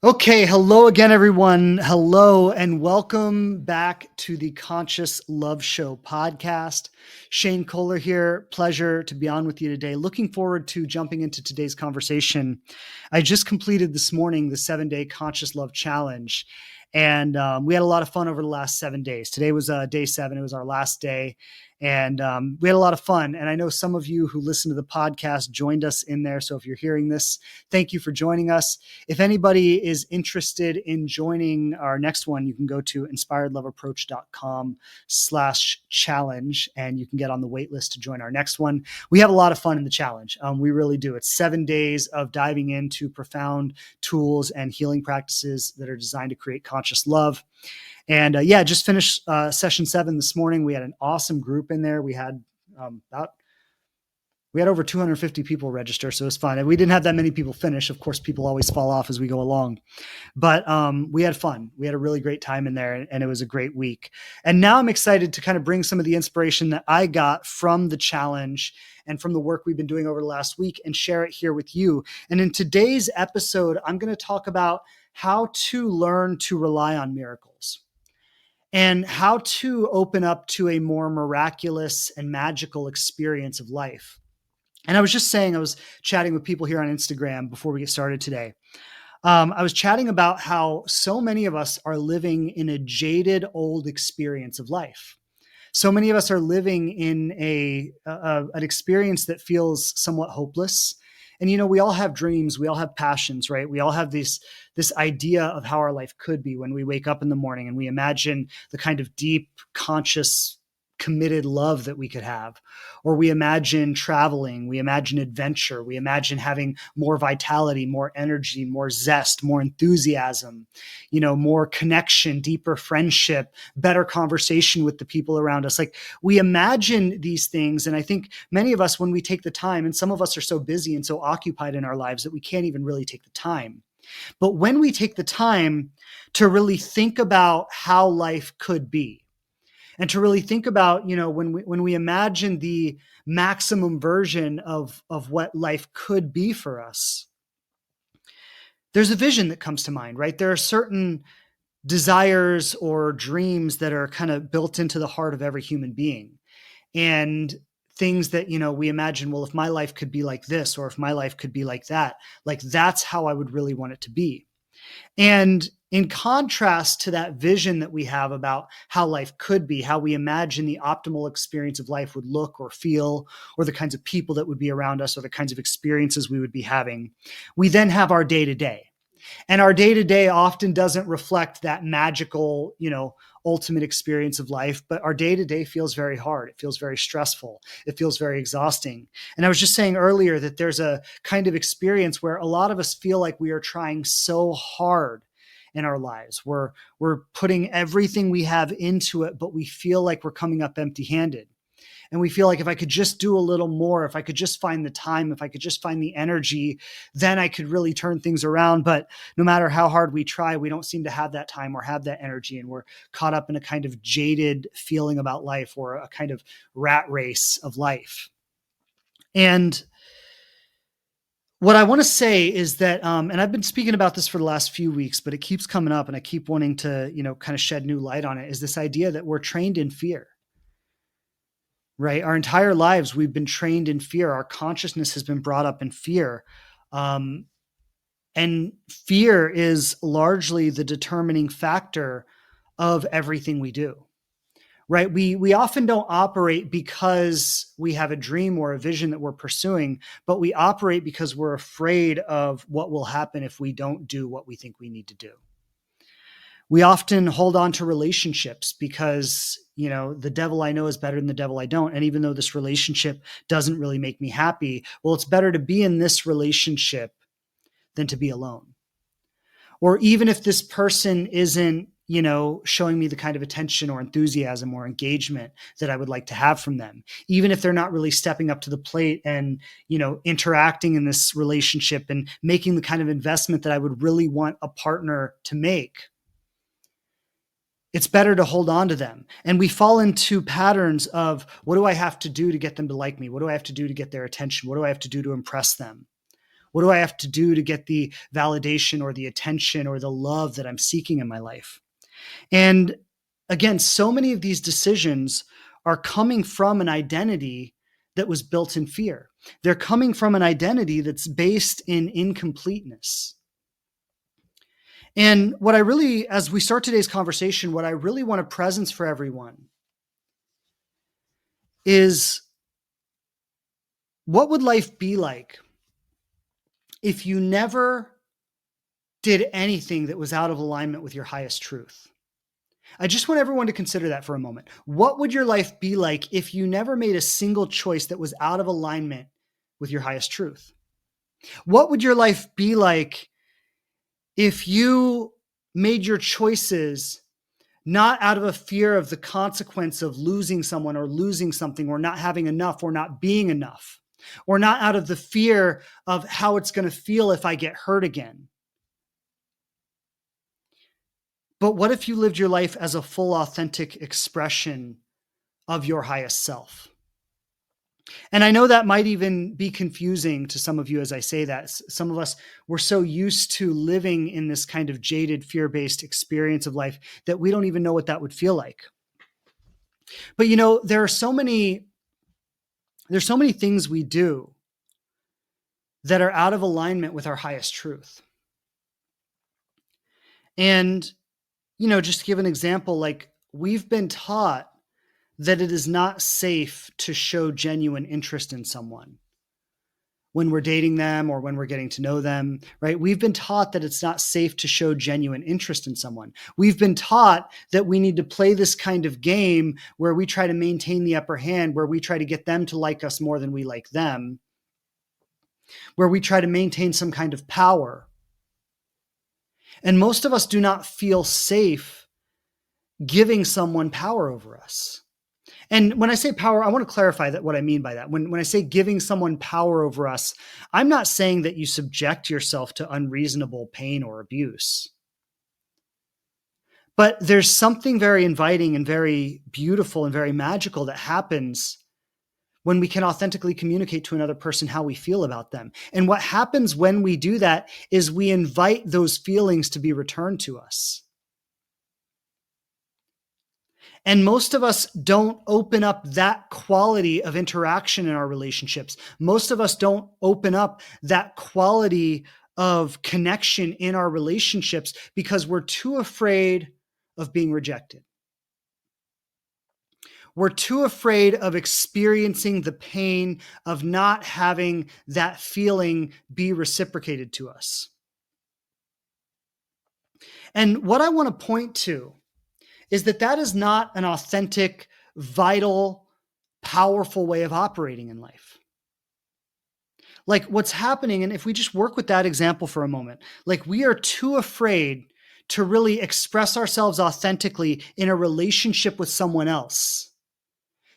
Okay, hello again, everyone. Hello, and welcome back to the Conscious Love Show podcast. Shane Kohler here. Pleasure to be on with you today. Looking forward to jumping into today's conversation. I just completed this morning the 7-day Conscious Love Challenge, and we had a lot of fun over the last 7 days. Today was day 7. It was our last day. And we had a lot of fun. And I know some of you who listen to the podcast joined us in there. So if you're hearing this, thank you for joining us. If anybody is interested in joining our next one, you can go to inspiredloveapproach.com/challenge and you can get on the wait list to join our next one. We have a lot of fun in the challenge. We really do. It's 7 days of diving into profound tools and healing practices that are designed to create conscious love. And just finished session 7 this morning. We had an awesome group in there. We had over 250 people register, so it was fun. And we didn't have that many people finish. Of course, people always fall off as we go along. But we had fun. We had a really great time in there, and it was a great week. And now I'm excited to kind of bring some of the inspiration that I got from the challenge and from the work we've been doing over the last week and share it here with you. And in today's episode, I'm going to talk about how to learn to rely on miracles, and how to open up to a more miraculous and magical experience of life. And I was just saying, I was chatting with people here on Instagram before we get started today. I was chatting about how so many of us are living in a jaded old experience of life. So many of us are living in an experience that feels somewhat hopeless. And, we all have dreams. We all have passions, right? We all have this idea of how our life could be when we wake up in the morning and we imagine the kind of deep, conscious, committed love that we could have. Or we imagine traveling, we imagine adventure, we imagine having more vitality, more energy, more zest, more enthusiasm, more connection, deeper friendship, better conversation with the people around us. Like, we imagine these things. And I think many of us, when we take the time, and some of us are so busy and so occupied in our lives that we can't even really take the time. But when we take the time to really think about how life could be, and to really think about, when we imagine the maximum version of what life could be for us, there's a vision that comes to mind, right? There are certain desires or dreams that are kind of built into the heart of every human being, and things that, we imagine, well, if my life could be like this, or if my life could be like that, like that's how I would really want it to be. And in contrast to that vision that we have about how life could be, how we imagine the optimal experience of life would look or feel, or the kinds of people that would be around us, or the kinds of experiences we would be having, we then have our day-to-day. And our day-to-day often doesn't reflect that magical, ultimate experience of life, but our day-to-day feels very hard. It feels very stressful. It feels very exhausting. And I was just saying earlier that there's a kind of experience where a lot of us feel like we are trying so hard in our lives. We're putting everything we have into it, but we feel like we're coming up empty-handed. And we feel like if I could just do a little more, if I could just find the time, if I could just find the energy, then I could really turn things around. But no matter how hard we try, we don't seem to have that time or have that energy. And we're caught up in a kind of jaded feeling about life, or a kind of rat race of life. And what I want to say is that, and I've been speaking about this for the last few weeks, but it keeps coming up and I keep wanting to, kind of shed new light on it, is this idea that we're trained in fear. Right? Our entire lives, we've been trained in fear. Our consciousness has been brought up in fear. And fear is largely the determining factor of everything we do. Right? We often don't operate because we have a dream or a vision that we're pursuing, but we operate because we're afraid of what will happen if we don't do what we think we need to do. We often hold on to relationships because, the devil I know is better than the devil I don't. And even though this relationship doesn't really make me happy, well, it's better to be in this relationship than to be alone. Or even if this person isn't, showing me the kind of attention or enthusiasm or engagement that I would like to have from them, even if they're not really stepping up to the plate and, interacting in this relationship and making the kind of investment that I would really want a partner to make, it's better to hold on to them. And we fall into patterns of, what do I have to do to get them to like me? What do I have to do to get their attention? What do I have to do to impress them? What do I have to do to get the validation or the attention or the love that I'm seeking in my life? And again, so many of these decisions are coming from an identity that was built in fear. They're coming from an identity that's based in incompleteness. And what I really, as we start today's conversation, what I really want to presence for everyone is, what would life be like if you never did anything that was out of alignment with your highest truth? I just want everyone to consider that for a moment. What would your life be like if you never made a single choice that was out of alignment with your highest truth? What would your life be like if you made your choices not out of a fear of the consequence of losing someone or losing something or not having enough or not being enough, or not out of the fear of how it's going to feel if I get hurt again? But what if you lived your life as a full, authentic expression of your highest self? And I know that might even be confusing to some of you as I say that. Some of us, we're so used to living in this kind of jaded, fear-based experience of life that we don't even know what that would feel like. But there's so many things we do that are out of alignment with our highest truth. And just to give an example, like, we've been taught that it is not safe to show genuine interest in someone when we're dating them or when we're getting to know them, right? We've been taught that it's not safe to show genuine interest in someone. We've been taught that we need to play this kind of game where we try to maintain the upper hand, where we try to get them to like us more than we like them, where we try to maintain some kind of power. And most of us do not feel safe giving someone power over us. And when I say power, I want to clarify that what I mean by that. When I say giving someone power over us, I'm not saying that you subject yourself to unreasonable pain or abuse. But there's something very inviting and very beautiful and very magical that happens when we can authentically communicate to another person how we feel about them. And what happens when we do that is we invite those feelings to be returned to us. And most of us don't open up that quality of interaction in our relationships. Most of us don't open up that quality of connection in our relationships because we're too afraid of being rejected. We're too afraid of experiencing the pain of not having that feeling be reciprocated to us. And what I want to point to is that is not an authentic, vital, powerful way of operating in life. Like, what's happening, and if we just work with that example for a moment, like, we are too afraid to really express ourselves authentically in a relationship with someone else,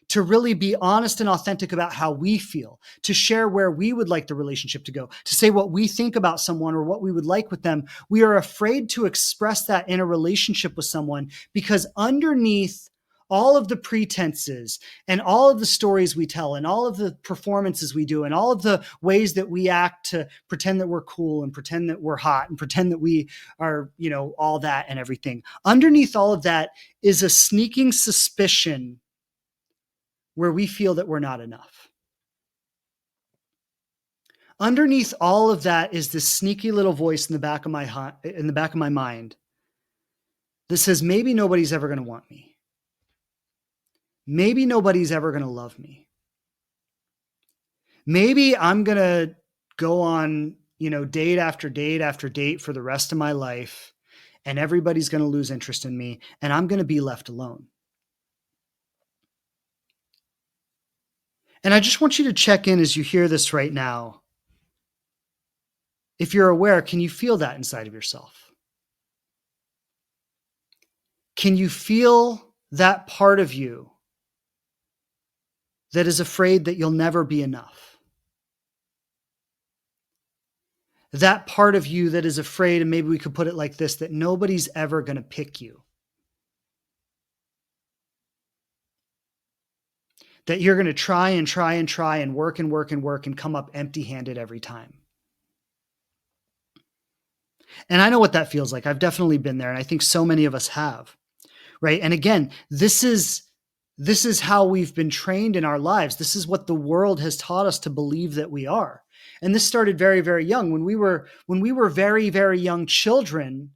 to really be honest and authentic about how we feel, to share where we would like the relationship to go, to say what we think about someone or what we would like with them. We are afraid to express that in a relationship with someone because underneath all of the pretenses and all of the stories we tell and all of the performances we do and all of the ways that we act to pretend that we're cool and pretend that we're hot and pretend that we are, all that and everything. Underneath all of that is a sneaking suspicion where we feel that we're not enough. Underneath all of that is this sneaky little voice in the back of my mind that says, maybe nobody's ever going to want me. Maybe nobody's ever going to love me. Maybe I'm going to go on, date after date after date for the rest of my life, and everybody's going to lose interest in me, and I'm going to be left alone. And I just want you to check in as you hear this right now. If you're aware, can you feel that inside of yourself? Can you feel that part of you that is afraid that you'll never be enough? That part of you that is afraid, and maybe we could put it like this, that nobody's ever going to pick you. That you're going to try and try and try and work and work and work and come up empty-handed every time. And I know what that feels like. I've definitely been there, and I think so many of us have, right? And again, this is how we've been trained in our lives. This is what the world has taught us to believe that we are. And this started very, very young. When we were very, very young children,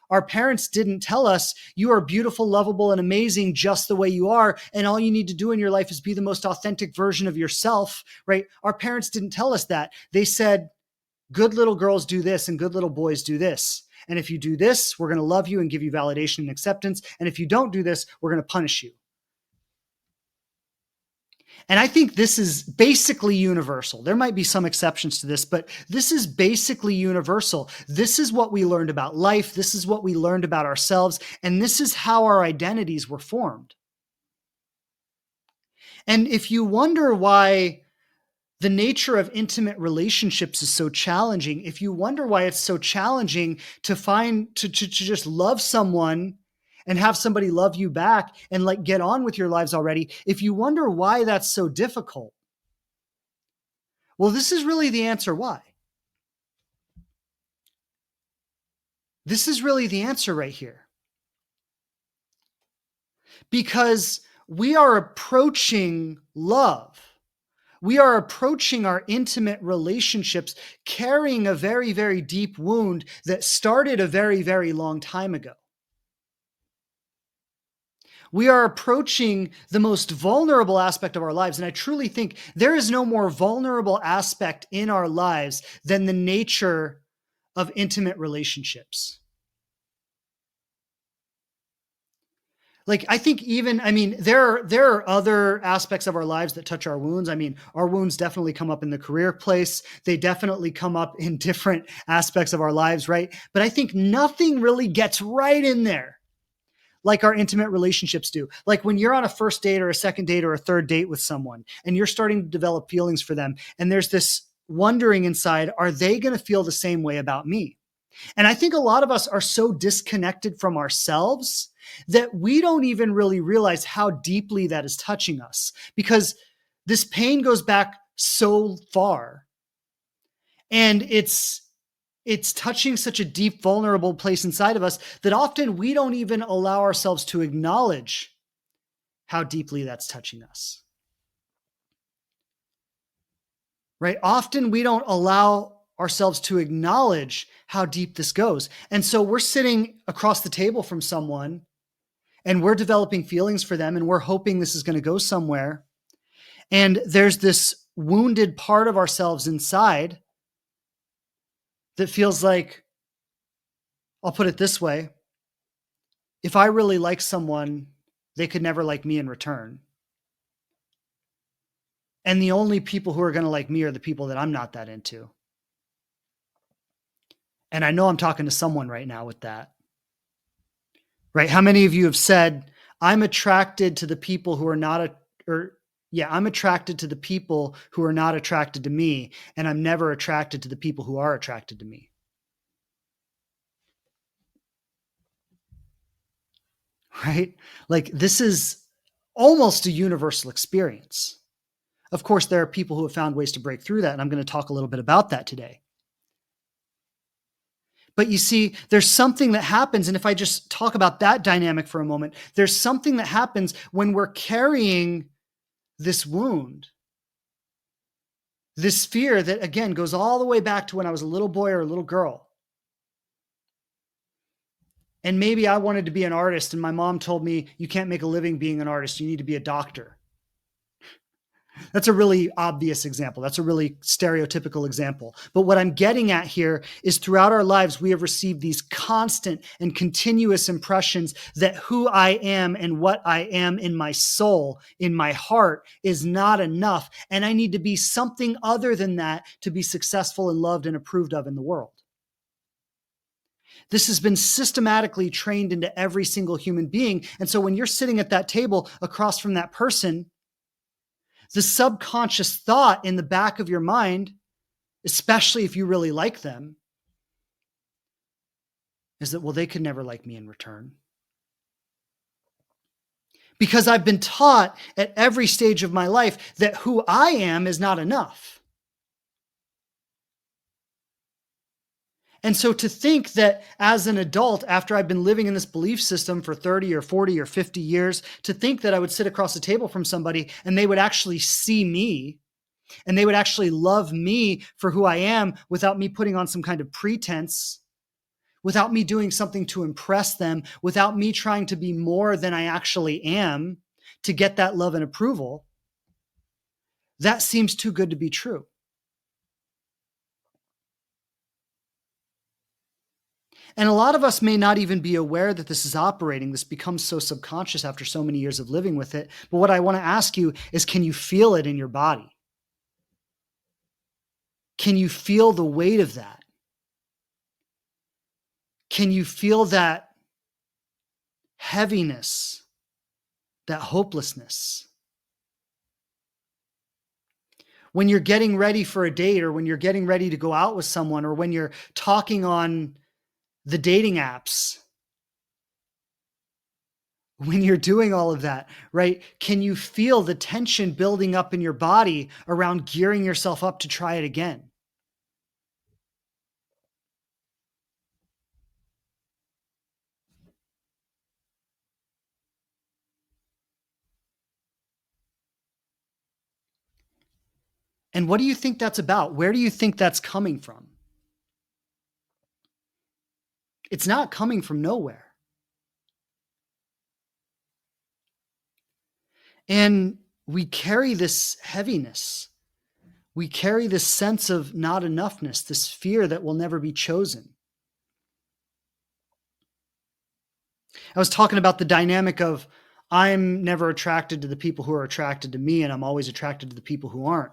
our parents didn't tell us you are beautiful, lovable, and amazing just the way you are. And all you need to do in your life is be the most authentic version of yourself, right? Our parents didn't tell us that. They said, good little girls do this and good little boys do this. And if you do this, we're going to love you and give you validation and acceptance. And if you don't do this, we're going to punish you. And I think this is basically universal. There might be some exceptions to this, but this is basically universal. This is what we learned about life. This is what we learned about ourselves. And this is how our identities were formed. And if you wonder why the nature of intimate relationships is so challenging, if you wonder why it's so challenging to just love someone and have somebody love you back and like get on with your lives already, if you wonder why that's so difficult, well, this is really the answer why. This is really the answer right here. Because we are approaching love. We are approaching our intimate relationships carrying a very, very deep wound that started a very, very long time ago. We are approaching the most vulnerable aspect of our lives. And I truly think there is no more vulnerable aspect in our lives than the nature of intimate relationships. Like, I think even, I mean, there are other aspects of our lives that touch our wounds. I mean, our wounds definitely come up in the career place. They definitely come up in different aspects of our lives, right? But I think nothing really gets right in there like our intimate relationships do. Like when you're on a first date or a second date or a third date with someone and you're starting to develop feelings for them, and there's this wondering inside, are they going to feel the same way about me? And I think a lot of us are so disconnected from ourselves that we don't even really realize how deeply that is touching us, because this pain goes back so far, and it's touching such a deep, vulnerable place inside of us that often we don't even allow ourselves to acknowledge how deeply that's touching us. Right? Often we don't allow ourselves to acknowledge how deep this goes. And so we're sitting across the table from someone and we're developing feelings for them and we're hoping this is going to go somewhere. And there's this wounded part of ourselves inside that feels like, I'll put it this way, if I really like someone, they could never like me in return. And the only people who are going to like me are the people that I'm not that into. And I know I'm talking to someone right now with that. Right? How many of you have said, I'm attracted to the people who are not, I'm attracted to the people who are not attracted to me, and I'm never attracted to the people who are attracted to me. Right? Like, this is almost a universal experience. Of course, there are people who have found ways to break through that, and I'm going to talk a little bit about that today. But you see, there's something that happens, and if I just talk about that dynamic for a moment, there's something that happens when we're carrying this wound, this fear that, again, goes all the way back to when I was a little boy or a little girl. And maybe I wanted to be an artist, and my mom told me, you can't make a living being an artist, you need to be a doctor. That's a really obvious example. That's a really stereotypical example. But what I'm getting at here is throughout our lives, we have received these constant and continuous impressions that who I am and what I am in my soul, in my heart, is not enough. And I need to be something other than that to be successful and loved and approved of in the world. This has been systematically trained into every single human being. And so when you're sitting at that table across from that person, the subconscious thought in the back of your mind, especially if you really like them, is that, well, they could never like me in return. Because I've been taught at every stage of my life that who I am is not enough. And so to think that as an adult, after I've been living in this belief system for 30 or 40 or 50 years, to think that I would sit across the table from somebody and they would actually see me and they would actually love me for who I am without me putting on some kind of pretense, without me doing something to impress them, without me trying to be more than I actually am to get that love and approval, that seems too good to be true. And a lot of us may not even be aware that this is operating. This becomes so subconscious after so many years of living with it. But what I want to ask you is, can you feel it in your body? Can you feel the weight of that? Can you feel that heaviness, that hopelessness? When you're getting ready for a date, or when you're getting ready to go out with someone, or when you're talking on the dating apps, when you're doing all of that, right? Can you feel the tension building up in your body around gearing yourself up to try it again? And what do you think that's about? Where do you think that's coming from? It's not coming from nowhere. And we carry this heaviness. We carry this sense of not enoughness, this fear that will never be chosen. I was talking about the dynamic of I'm never attracted to the people who are attracted to me, and I'm always attracted to the people who aren't.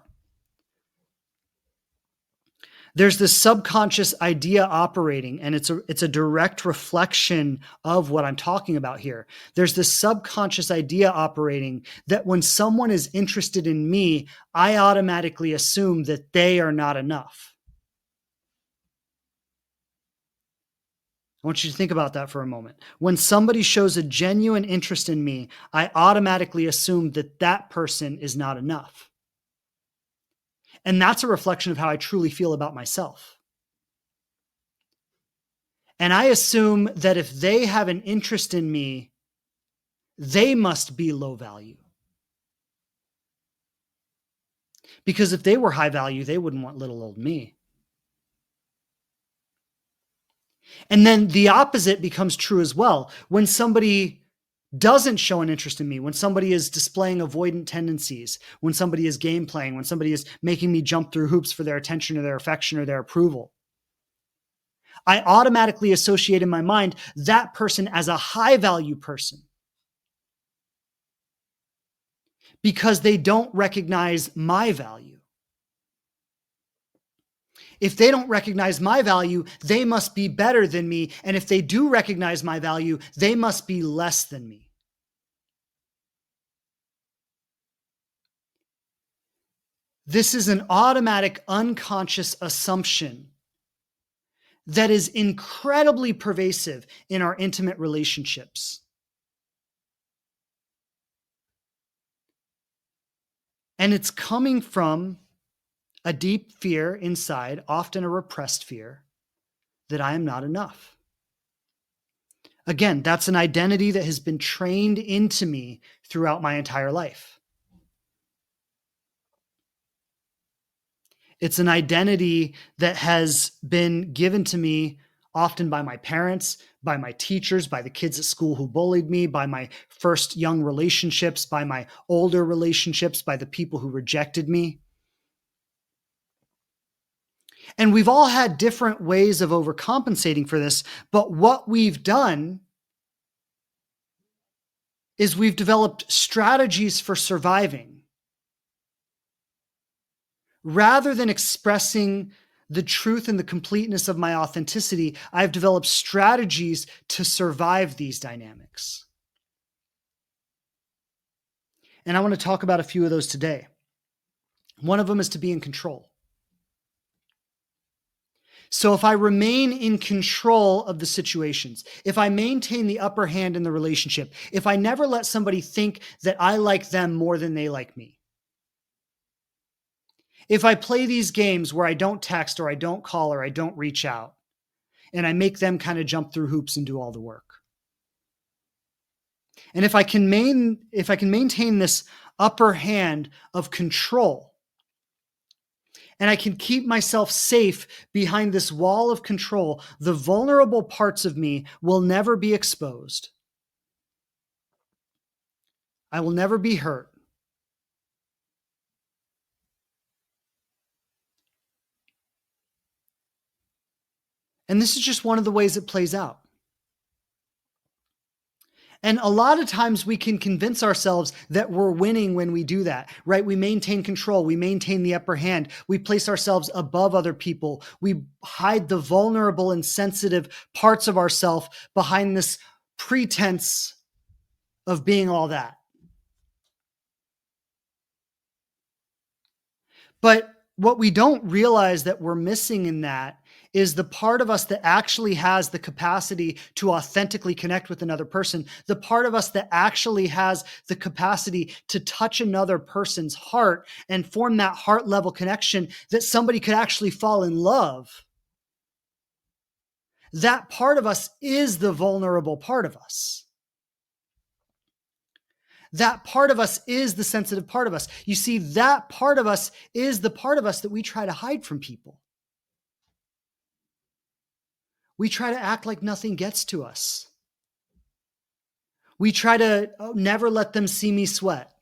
There's this subconscious idea operating, and it's a direct reflection of what I'm talking about here. There's this subconscious idea operating that when someone is interested in me, I automatically assume that they are not enough. I want you to think about that for a moment. When somebody shows a genuine interest in me, I automatically assume that that person is not enough. And that's a reflection of how I truly feel about myself. And I assume that if they have an interest in me, they must be low value. Because if they were high value, they wouldn't want little old me. And then the opposite becomes true as well. When somebody doesn't show an interest in me, when somebody is displaying avoidant tendencies, when somebody is game playing, when somebody is making me jump through hoops for their attention or their affection or their approval, I automatically associate in my mind that person as a high value person because they don't recognize my value. If they don't recognize my value, they must be better than me. And if they do recognize my value, they must be less than me. This is an automatic, unconscious assumption that is incredibly pervasive in our intimate relationships. And it's coming from a deep fear inside, often a repressed fear, that I am not enough. Again, that's an identity that has been trained into me throughout my entire life. It's an identity that has been given to me often by my parents, by my teachers, by the kids at school who bullied me, by my first young relationships, by my older relationships, by the people who rejected me. And we've all had different ways of overcompensating for this, but what we've done is we've developed strategies for surviving. Rather than expressing the truth and the completeness of my authenticity, I've developed strategies to survive these dynamics. And I want to talk about a few of those today. One of them is to be in control. So if I remain in control of the situations, if I maintain the upper hand in the relationship, if I never let somebody think that I like them more than they like me, if I play these games where I don't text or I don't call or I don't reach out, and I make them kind of jump through hoops and do all the work. And if I can maintain this upper hand of control, and I can keep myself safe behind this wall of control, the vulnerable parts of me will never be exposed. I will never be hurt. And this is just one of the ways it plays out. And a lot of times we can convince ourselves that we're winning when we do that, right? We maintain control. We maintain the upper hand. We place ourselves above other people. We hide the vulnerable and sensitive parts of ourselves behind this pretense of being all that. But what we don't realize that we're missing in that is the part of us that actually has the capacity to authentically connect with another person, the part of us that actually has the capacity to touch another person's heart and form that heart level connection that somebody could actually fall in love. That part of us is the vulnerable part of us. That part of us is the sensitive part of us. You see, that part of us is the part of us that we try to hide from people. We try to act like nothing gets to us. We try to never let them see me sweat,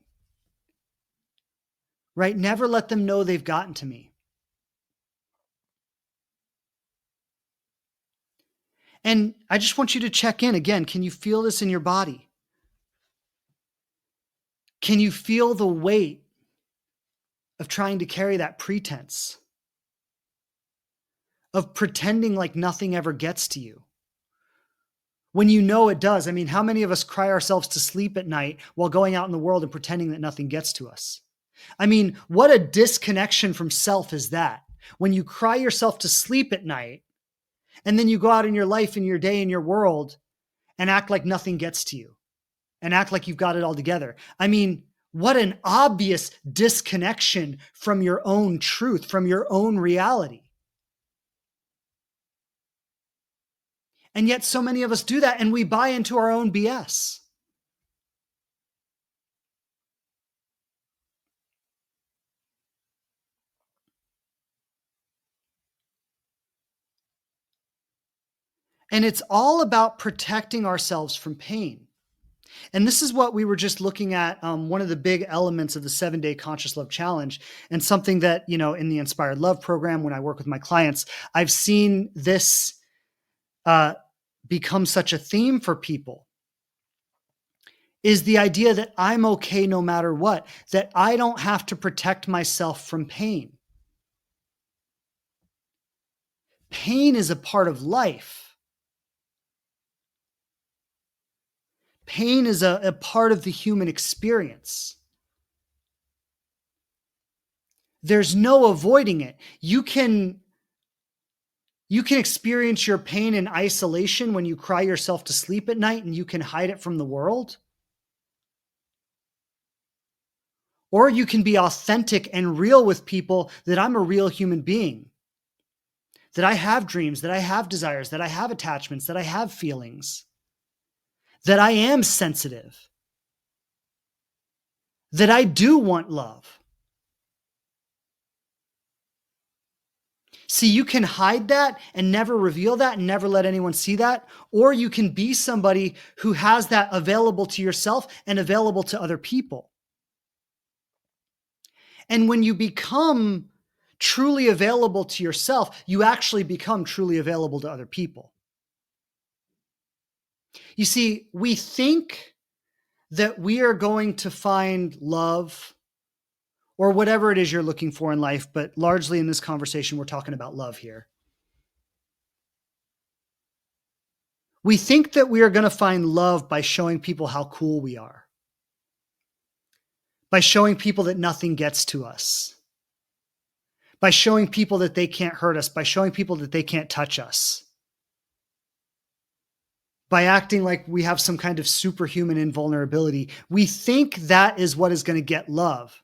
right? Never let them know they've gotten to me. And I just want you to check in again. Can you feel this in your body? Can you feel the weight of trying to carry that pretense? Of pretending like nothing ever gets to you? When you know it does. I mean, how many of us cry ourselves to sleep at night while going out in the world and pretending that nothing gets to us? I mean, what a disconnection from self is that? When you cry yourself to sleep at night and then you go out in your life, in your day, in your world and act like nothing gets to you and act like you've got it all together. I mean, what an obvious disconnection from your own truth, from your own reality. And yet so many of us do that and we buy into our own BS. And it's all about protecting ourselves from pain. And this is what we were just looking at, one of the big elements of the 7-day Conscious Love Challenge, and something that, in the Inspired Love program, when I work with my clients, I've seen this become such a theme for people, is the idea that I'm okay no matter what, that I don't have to protect myself from pain. Pain is a part of life. Pain is a part of the human experience. There's no avoiding it. You can experience your pain in isolation when you cry yourself to sleep at night and you can hide it from the world. Or you can be authentic and real with people that I'm a real human being, that I have dreams, that I have desires, that I have attachments, that I have feelings, that I am sensitive, that I do want love. See, you can hide that and never reveal that and never let anyone see that, or you can be somebody who has that available to yourself and available to other people. And when you become truly available to yourself, you actually become truly available to other people. You see, we think that we are going to find love or whatever it is you're looking for in life, but largely in this conversation, we're talking about love here. We think that we are going to find love by showing people how cool we are, by showing people that nothing gets to us, by showing people that they can't hurt us, by showing people that they can't touch us, by acting like we have some kind of superhuman invulnerability. We think that is what is going to get love.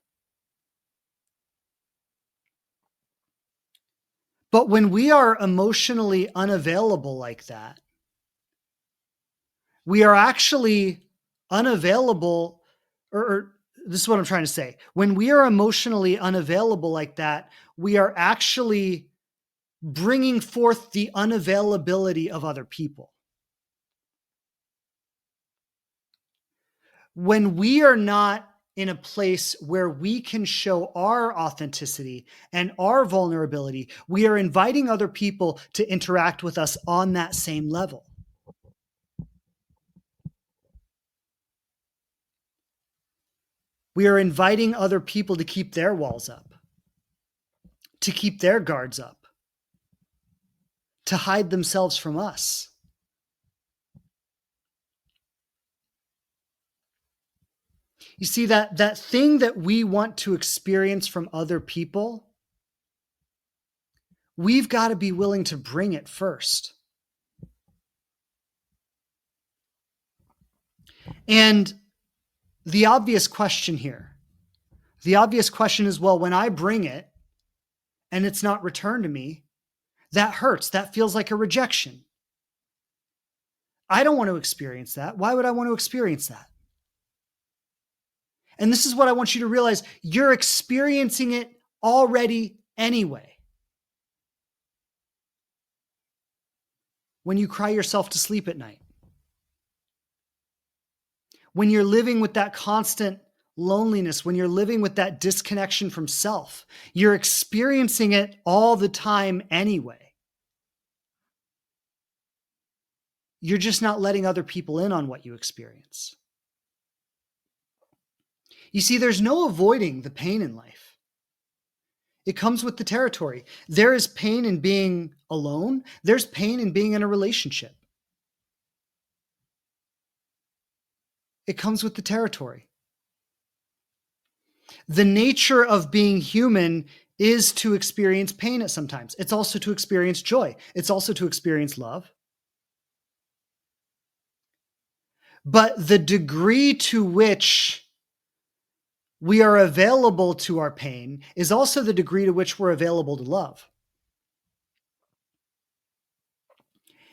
But when we are emotionally unavailable like that, we are actually unavailable, or this is what I'm trying to say. When we are emotionally unavailable like that, we are actually bringing forth the unavailability of other people. When we are not in a place where we can show our authenticity and our vulnerability, we are inviting other people to interact with us on that same level. We are inviting other people to keep their walls up, to keep their guards up, to hide themselves from us. You see, that thing that we want to experience from other people, we've got to be willing to bring it first. And the obvious question is, well, when I bring it and it's not returned to me, that hurts. That feels like a rejection. I don't want to experience that. Why would I want to experience that? And this is what I want you to realize. You're experiencing it already anyway. When you cry yourself to sleep at night, when you're living with that constant loneliness, when you're living with that disconnection from self, you're experiencing it all the time anyway. You're just not letting other people in on what you experience. You see, there's no avoiding the pain in life. It comes with the territory. There is pain in being alone. There's pain in being in a relationship. It comes with the territory. The nature of being human is to experience pain at sometimes. It's also to experience joy. It's also to experience love. But the degree to which we are available to our pain is also the degree to which we're available to love.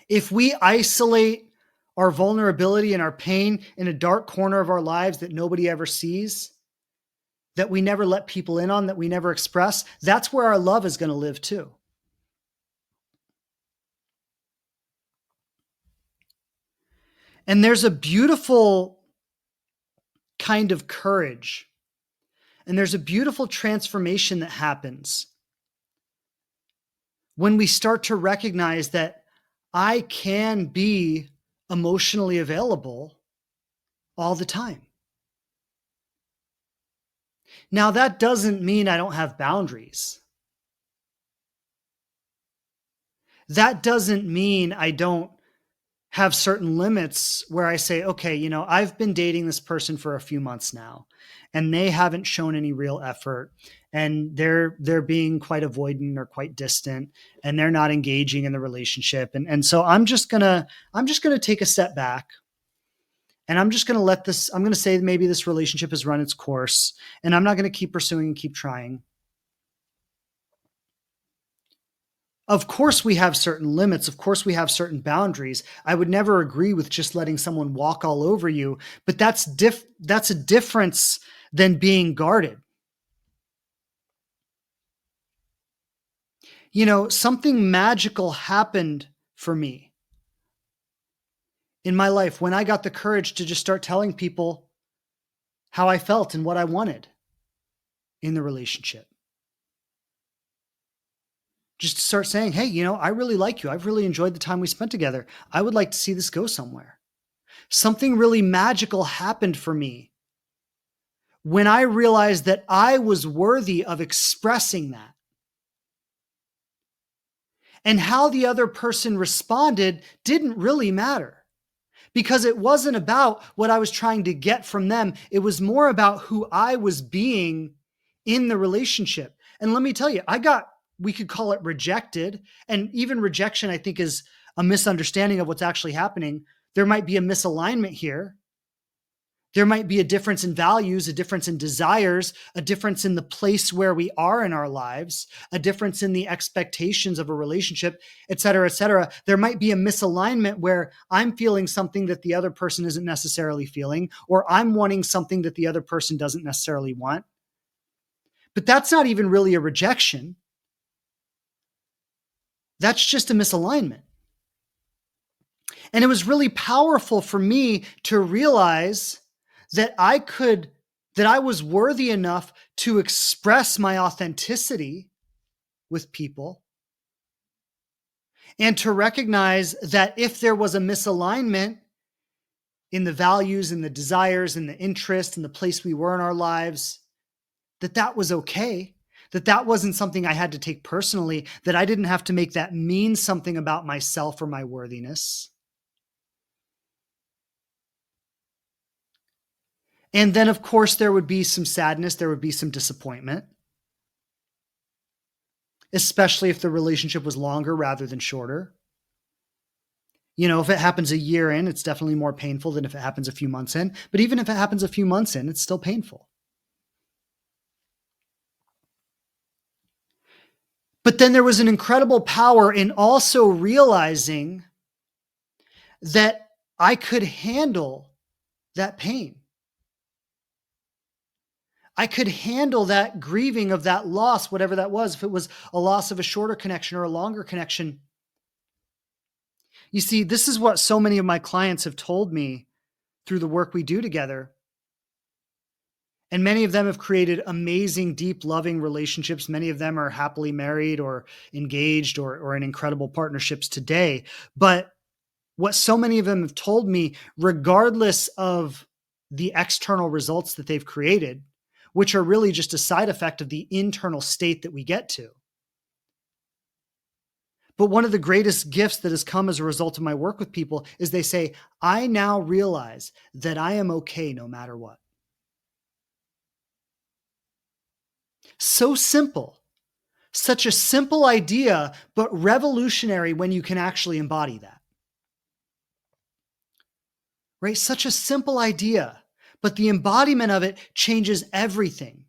If we isolate our vulnerability and our pain in a dark corner of our lives that nobody ever sees, that we never let people in on, that we never express, that's where our love is going to live too. And there's a beautiful kind of courage, and there's a beautiful transformation that happens when we start to recognize that I can be emotionally available all the time. Now, that doesn't mean I don't have boundaries. That doesn't mean I don't have certain limits where I say, okay, I've been dating this person for a few months now, and they haven't shown any real effort, and they're being quite avoidant or quite distant, and they're not engaging in the relationship. And so I'm just gonna take a step back, and I'm going to say maybe this relationship has run its course, and I'm not going to keep pursuing and keep trying. Of course, we have certain limits. Of course, we have certain boundaries. I would never agree with just letting someone walk all over you, but that's a difference than being guarded. Something magical happened for me in my life when I got the courage to just start telling people how I felt and what I wanted in the relationship. Just to start saying, hey, I really like you. I've really enjoyed the time we spent together. I would like to see this go somewhere. Something really magical happened for me when I realized that I was worthy of expressing that. And how the other person responded didn't really matter, because it wasn't about what I was trying to get from them. It was more about who I was being in the relationship. And let me tell you, we could call it rejected. And even rejection, I think, is a misunderstanding of what's actually happening. There might be a misalignment here. There might be a difference in values, a difference in desires, a difference in the place where we are in our lives, a difference in the expectations of a relationship, et cetera, et cetera. There might be a misalignment where I'm feeling something that the other person isn't necessarily feeling, or I'm wanting something that the other person doesn't necessarily want. But that's not even really a rejection. That's just a misalignment. And it was really powerful for me to realize that I was worthy enough to express my authenticity with people, and to recognize that if there was a misalignment in the values and the desires and the interest and the place we were in our lives, that was okay, that wasn't something I had to take personally, that I didn't have to make that mean something about myself or my worthiness. And then, of course, there would be some sadness, there would be some disappointment, especially if the relationship was longer rather than shorter. If it happens a year in, it's definitely more painful than if it happens a few months in. But even if it happens a few months in, it's still painful. But then there was an incredible power in also realizing that I could handle that pain. I could handle that grieving of that loss, whatever that was, if it was a loss of a shorter connection or a longer connection. You see, this is what so many of my clients have told me through the work we do together. And many of them have created amazing, deep, loving relationships. Many of them are happily married or engaged or in incredible partnerships today. But what so many of them have told me, regardless of the external results that they've created, which are really just a side effect of the internal state that we get to. But one of the greatest gifts that has come as a result of my work with people is they say, I now realize that I am okay no matter what. So simple, such a simple idea, but revolutionary when you can actually embody that. Right? Such a simple idea, but the embodiment of it changes everything.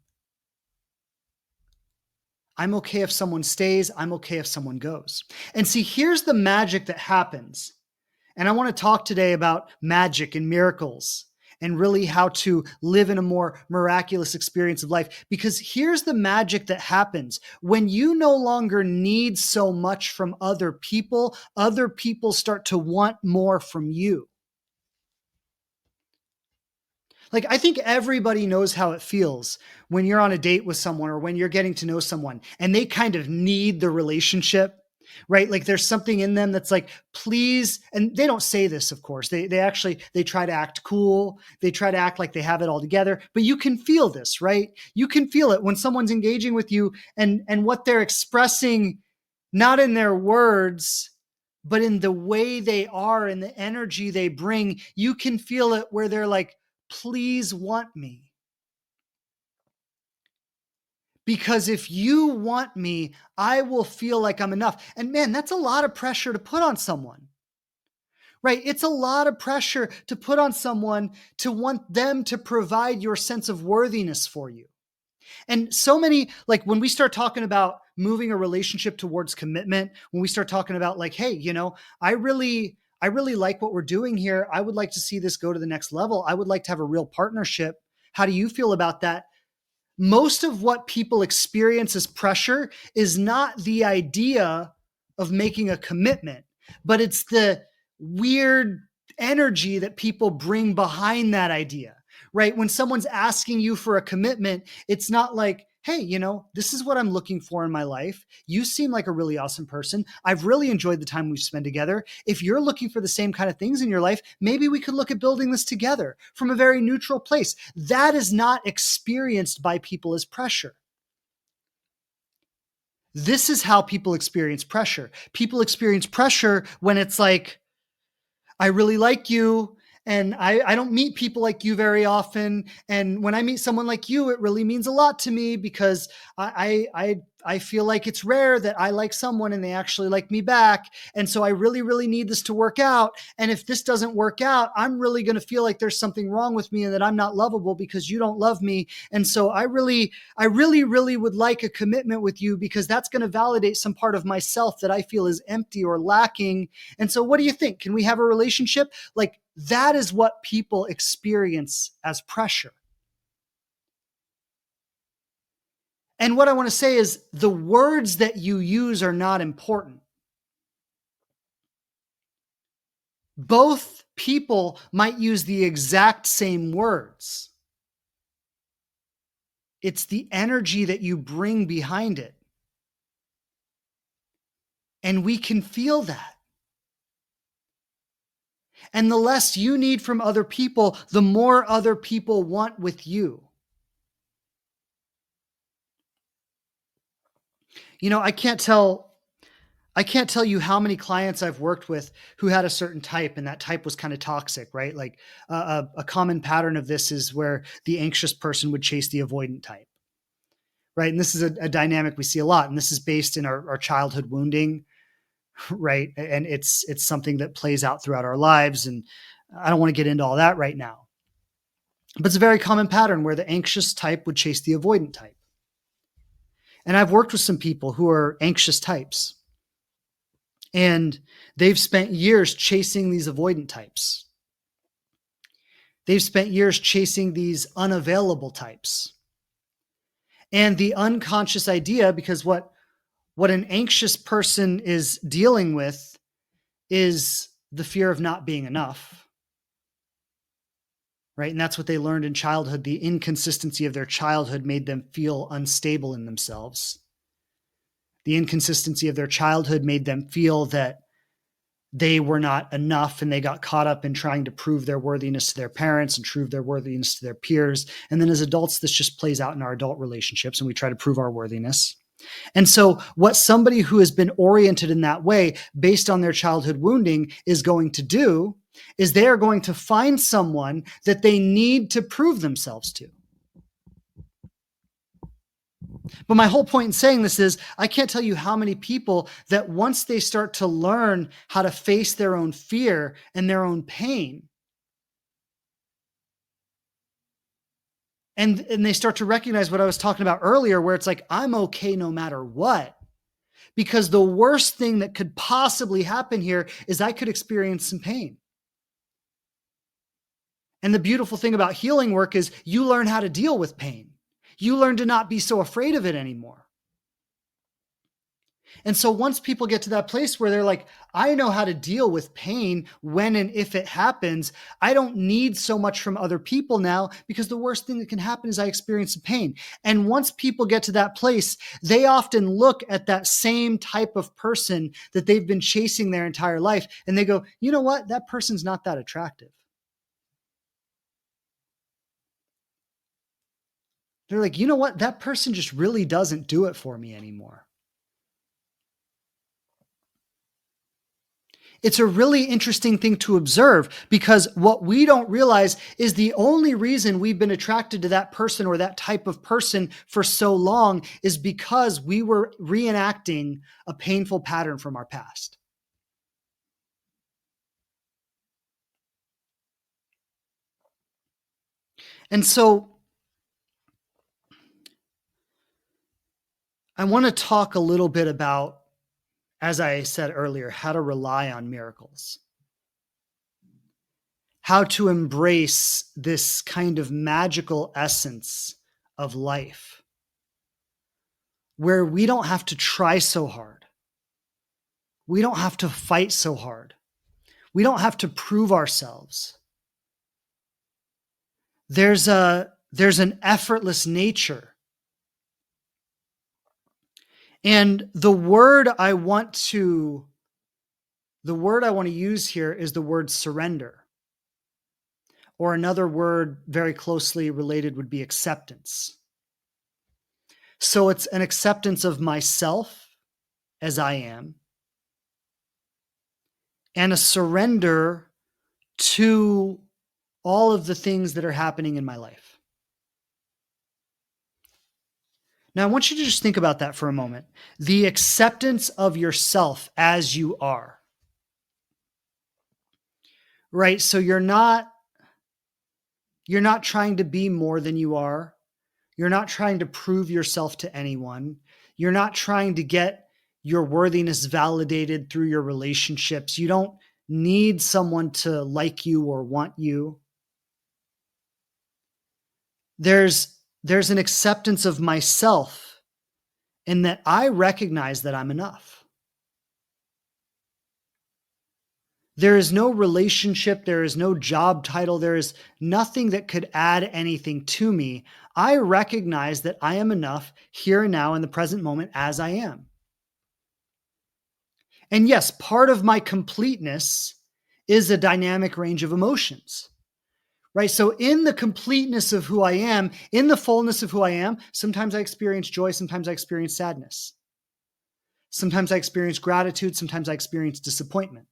I'm okay if someone stays. I'm okay if someone goes. And see, here's the magic that happens. And I want to talk today about magic and miracles and really how to live in a more miraculous experience of life. Because here's the magic that happens. When you no longer need so much from other people start to want more from you. Like, I think everybody knows how it feels when you're on a date with someone or when you're getting to know someone and they kind of need the relationship, right? Like there's something in them that's like, please, and they don't say this, of course. They try to act cool. They try to act like they have it all together, but you can feel this, right? You can feel it when someone's engaging with you and what they're expressing, not in their words, but in the way they are and the energy they bring. You can feel it where they're like, please want me. Because if you want me, I will feel like I'm enough. And man, that's a lot of pressure to put on someone, right? It's a lot of pressure to put on someone to want them to provide your sense of worthiness for you. And so many, like when we start talking about moving a relationship towards commitment, when we start talking about like, hey, I really like what we're doing here. I would like to see this go to the next level. I would like to have a real partnership. How do you feel about that? Most of what people experience as pressure is not the idea of making a commitment, but it's the weird energy that people bring behind that idea, right? When someone's asking you for a commitment, it's not like, hey, this is what I'm looking for in my life. You seem like a really awesome person. I've really enjoyed the time we've spent together. If you're looking for the same kind of things in your life, maybe we could look at building this together from a very neutral place. That is not experienced by people as pressure. This is how people experience pressure. People experience pressure when it's like, I really like you. And I don't meet people like you very often. And when I meet someone like you, it really means a lot to me because I I feel like it's rare that I like someone and they actually like me back. And so I really, really need this to work out. And if this doesn't work out, I'm really going to feel like there's something wrong with me and that I'm not lovable because you don't love me. And so I really, really would like a commitment with you because that's going to validate some part of myself that I feel is empty or lacking. And so what do you think? Can we have a relationship? Like that is what people experience as pressure. And what I want to say is the words that you use are not important. Both people might use the exact same words. It's the energy that you bring behind it. And we can feel that. And the less you need from other people, the more other people want with you. You know, I can't tell you how many clients I've worked with who had a certain type and that type was kind of toxic, right? Like a common pattern of this is where the anxious person would chase the avoidant type, right? And this is a dynamic we see a lot. And this is based in our childhood wounding, right? And it's something that plays out throughout our lives. And I don't want to get into all that right now. But it's a very common pattern where the anxious type would chase the avoidant type. And I've worked with some people who are anxious types. And they've spent years chasing these avoidant types. They've spent years chasing these unavailable types. And the unconscious idea, because what an anxious person is dealing with is the fear of not being enough, right? And that's what they learned in childhood. The inconsistency of their childhood made them feel unstable in themselves. The inconsistency of their childhood made them feel that they were not enough, and they got caught up in trying to prove their worthiness to their parents and prove their worthiness to their peers. And then as adults, this just plays out in our adult relationships, and we try to prove our worthiness. And so what somebody who has been oriented in that way based on their childhood wounding is going to do is they are going to find someone that they need to prove themselves to. But my whole point in saying this is I can't tell you how many people that once they start to learn how to face their own fear and their own pain, and they start to recognize what I was talking about earlier, where it's like, I'm okay no matter what. Because the worst thing that could possibly happen here is I could experience some pain. And the beautiful thing about healing work is you learn how to deal with pain. You learn to not be so afraid of it anymore. And so once people get to that place where they're like, I know how to deal with pain when and if it happens, I don't need so much from other people now because the worst thing that can happen is I experience some pain. And once people get to that place, they often look at that same type of person that they've been chasing their entire life and they go, you know what? That person's not that attractive. They're like, you know what? That person just really doesn't do it for me anymore. It's a really interesting thing to observe because what we don't realize is the only reason we've been attracted to that person or that type of person for so long is because we were reenacting a painful pattern from our past. And so I want to talk a little bit about, as I said earlier, how to rely on miracles. How to embrace this kind of magical essence of life where we don't have to try so hard. We don't have to fight so hard. We don't have to prove ourselves. There's an effortless nature. And the word I want to use here is the word surrender. Or another word very closely related would be acceptance. So it's an acceptance of myself as I am, and a surrender to all of the things that are happening in my life. Now, I want you to just think about that for a moment. The acceptance of yourself as you are, right? So you're not trying to be more than you are. You're not trying to prove yourself to anyone. You're not trying to get your worthiness validated through your relationships. You don't need someone to like you or want you. There's an acceptance of myself in that I recognize that I'm enough. There is no relationship, there is no job title, there is nothing that could add anything to me. I recognize that I am enough here and now in the present moment as I am. And yes, part of my completeness is a dynamic range of emotions, right? So, in the completeness of who I am, in the fullness of who I am, sometimes I experience joy, sometimes I experience sadness. Sometimes I experience gratitude, sometimes I experience disappointment.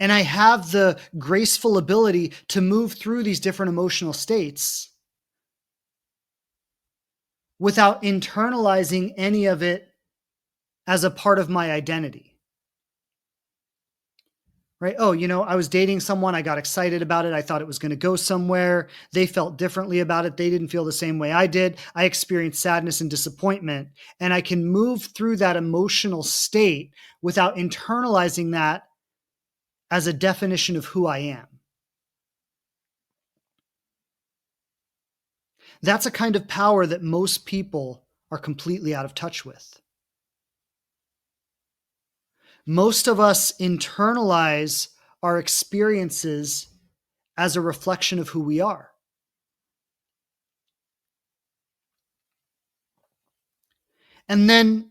And I have the graceful ability to move through these different emotional states without internalizing any of it as a part of my identity. Right? Oh, I was dating someone. I got excited about it. I thought it was going to go somewhere. They felt differently about it. They didn't feel the same way I did. I experienced sadness and disappointment. And I can move through that emotional state without internalizing that as a definition of who I am. That's a kind of power that most people are completely out of touch with. Most of us internalize our experiences as a reflection of who we are. And then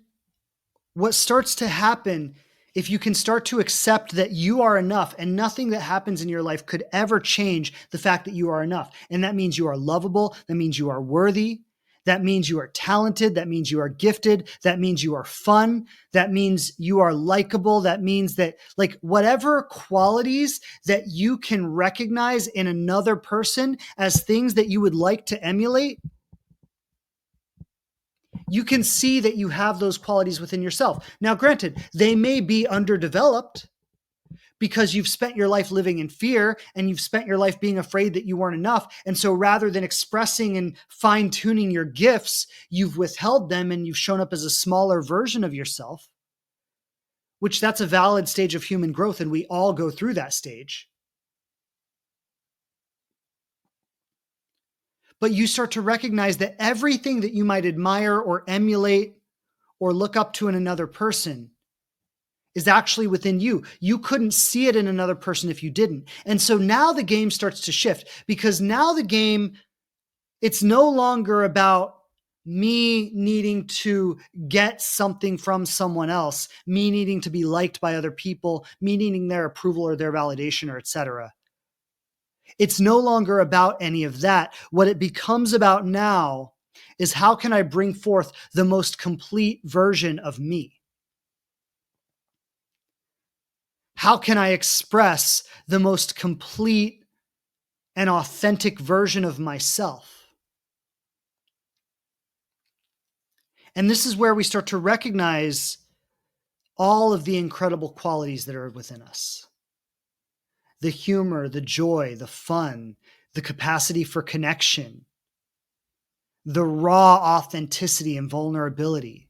what starts to happen, if you can start to accept that you are enough and nothing that happens in your life could ever change the fact that you are enough. And that means you are lovable. That means you are worthy. That means you are talented. That means you are gifted. That means you are fun. That means you are likable. That means that, like, whatever qualities that you can recognize in another person as things that you would like to emulate, you can see that you have those qualities within yourself. Now, granted, they may be underdeveloped because you've spent your life living in fear and you've spent your life being afraid that you weren't enough. And so rather than expressing and fine tuning your gifts, you've withheld them and you've shown up as a smaller version of yourself, which that's a valid stage of human growth. And we all go through that stage. But you start to recognize that everything that you might admire or emulate or look up to in another person is actually within you. You couldn't see it in another person if you didn't. And so now the game starts to shift, because now the game, it's no longer about me needing to get something from someone else, me needing to be liked by other people, me needing their approval or their validation or etc. It's no longer about any of that. What it becomes about now is, how can I bring forth the most complete version of me? How can I express the most complete and authentic version of myself? And this is where we start to recognize all of the incredible qualities that are within us. The humor, the joy, the fun, the capacity for connection, the raw authenticity and vulnerability,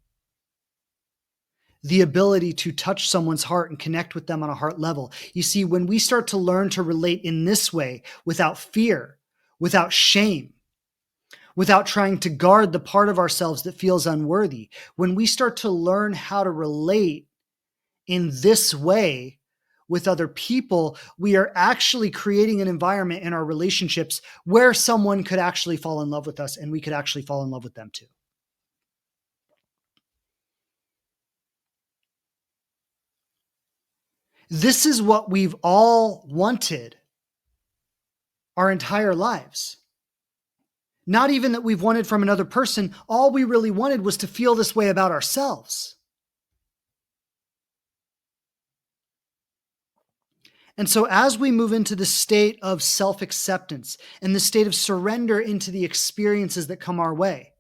the ability to touch someone's heart and connect with them on a heart level. You see, when we start to learn to relate in this way, without fear, without shame, without trying to guard the part of ourselves that feels unworthy, when we start to learn how to relate in this way with other people, we are actually creating an environment in our relationships where someone could actually fall in love with us and we could actually fall in love with them too. This is what we've all wanted our entire lives. Not even that we've wanted from another person. All we really wanted was to feel this way about ourselves. And so, as we move into the state of self acceptance and the state of surrender into the experiences that come our way,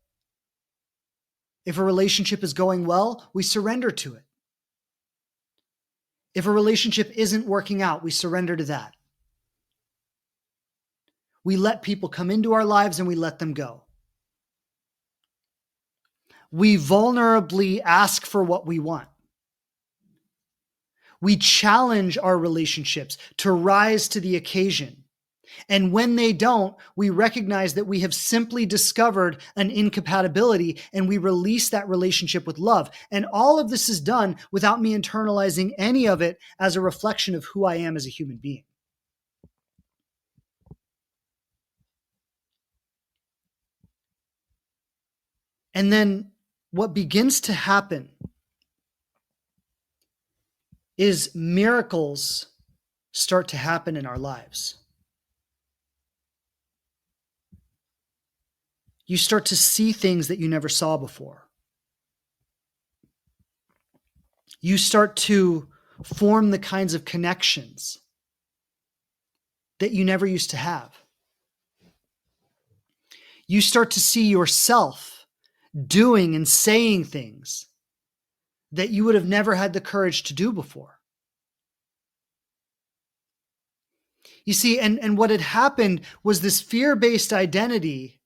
if a relationship is going well, we surrender to it. If a relationship isn't working out, we surrender to that. We let people come into our lives and we let them go. We vulnerably ask for what we want. We challenge our relationships to rise to the occasion. And when they don't, we recognize that we have simply discovered an incompatibility and we release that relationship with love. And all of this is done without me internalizing any of it as a reflection of who I am as a human being. And then what begins to happen is miracles start to happen in our lives. You start to see things that you never saw before. You start to form the kinds of connections that you never used to have. You start to see yourself doing and saying things that you would have never had the courage to do before. You see, and what had happened was this fear-based identity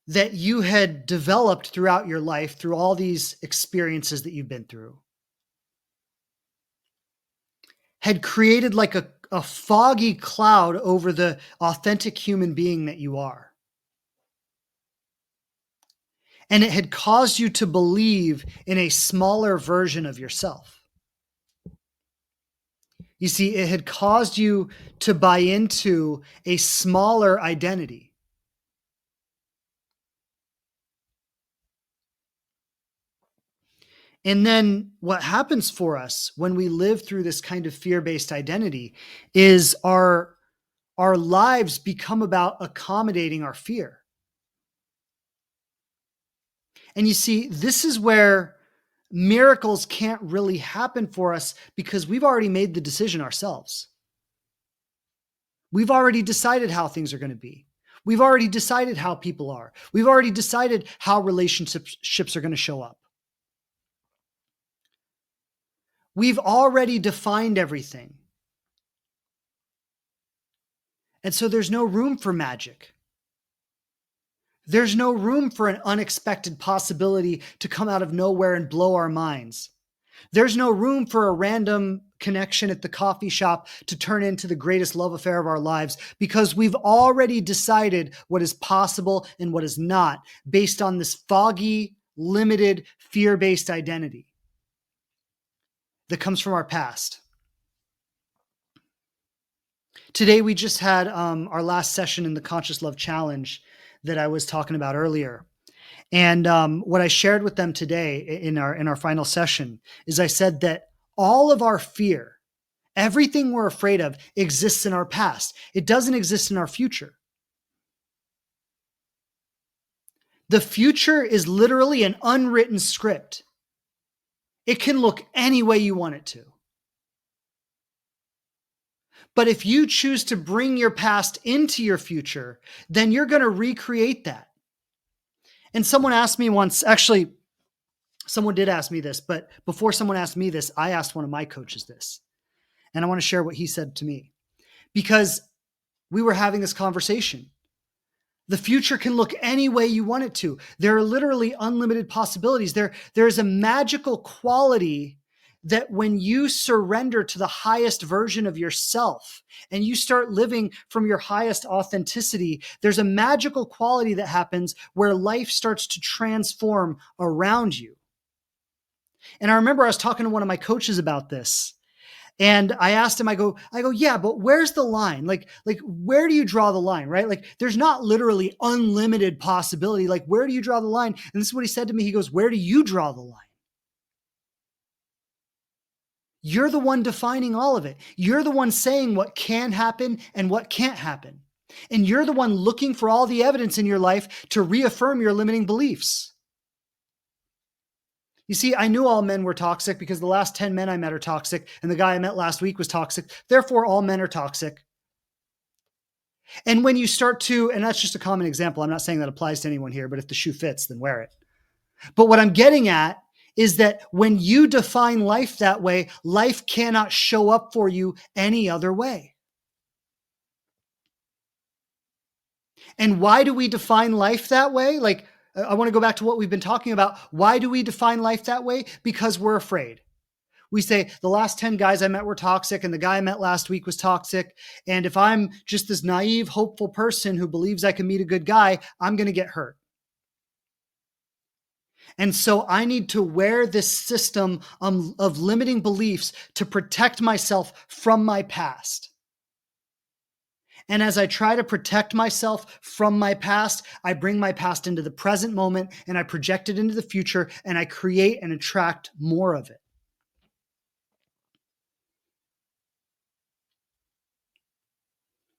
that you had developed throughout your life, through all these experiences that you've been through, had created like a foggy cloud over the authentic human being that you are. And it had caused you to believe in a smaller version of yourself. You see, it had caused you to buy into a smaller identity. And then what happens for us when we live through this kind of fear-based identity is our lives become about accommodating our fear. And you see, this is where miracles can't really happen for us because we've already made the decision ourselves. We've already decided how things are going to be. We've already decided how people are. We've already decided how relationships are going to show up. We've already defined everything. And so there's no room for magic. There's no room for an unexpected possibility to come out of nowhere and blow our minds. There's no room for a random connection at the coffee shop to turn into the greatest love affair of our lives because we've already decided what is possible and what is not based on this foggy, limited, fear-based identity that comes from our past. Today, we just had our last session in the Conscious Love Challenge that I was talking about earlier. And what I shared with them today in our final session is I said that all of our fear, everything we're afraid of, exists in our past. It doesn't exist in our future. The future is literally an unwritten script. It can look any way you want it to. But if you choose to bring your past into your future, then you're going to recreate that. And someone asked me once, actually, someone did ask me this, but before someone asked me this, I asked one of my coaches this. And I want to share what he said to me because we were having this conversation. The future can look any way you want it to. There are literally unlimited possibilities. There's a magical quality that when you surrender to the highest version of yourself and you start living from your highest authenticity, there's a magical quality that happens where life starts to transform around you. And I remember I was talking to one of my coaches about this. And I asked him, I go, yeah, but where's the line? Like, where do you draw the line, right? Like, there's not literally unlimited possibility. Like, where do you draw the line? And this is what he said to me. He goes, where do you draw the line? You're the one defining all of it. You're the one saying what can happen and what can't happen. And you're the one looking for all the evidence in your life to reaffirm your limiting beliefs. You see, I knew all men were toxic because the last 10 men I met are toxic, and the guy I met last week was toxic. Therefore, all men are toxic. And when you start to, and that's just a common example, I'm not saying that applies to anyone here, but if the shoe fits, then wear it. But what I'm getting at is that when you define life that way, life cannot show up for you any other way. And why do we define life that way? Like, I want to go back to what we've been talking about. Why do we define life that way? Because we're afraid. We say the last 10 guys I met were toxic and the guy I met last week was toxic. And if I'm just this naive, hopeful person who believes I can meet a good guy, I'm going to get hurt. And so I need to wear this system of limiting beliefs to protect myself from my past. And as I try to protect myself from my past, I bring my past into the present moment and I project it into the future and I create and attract more of it.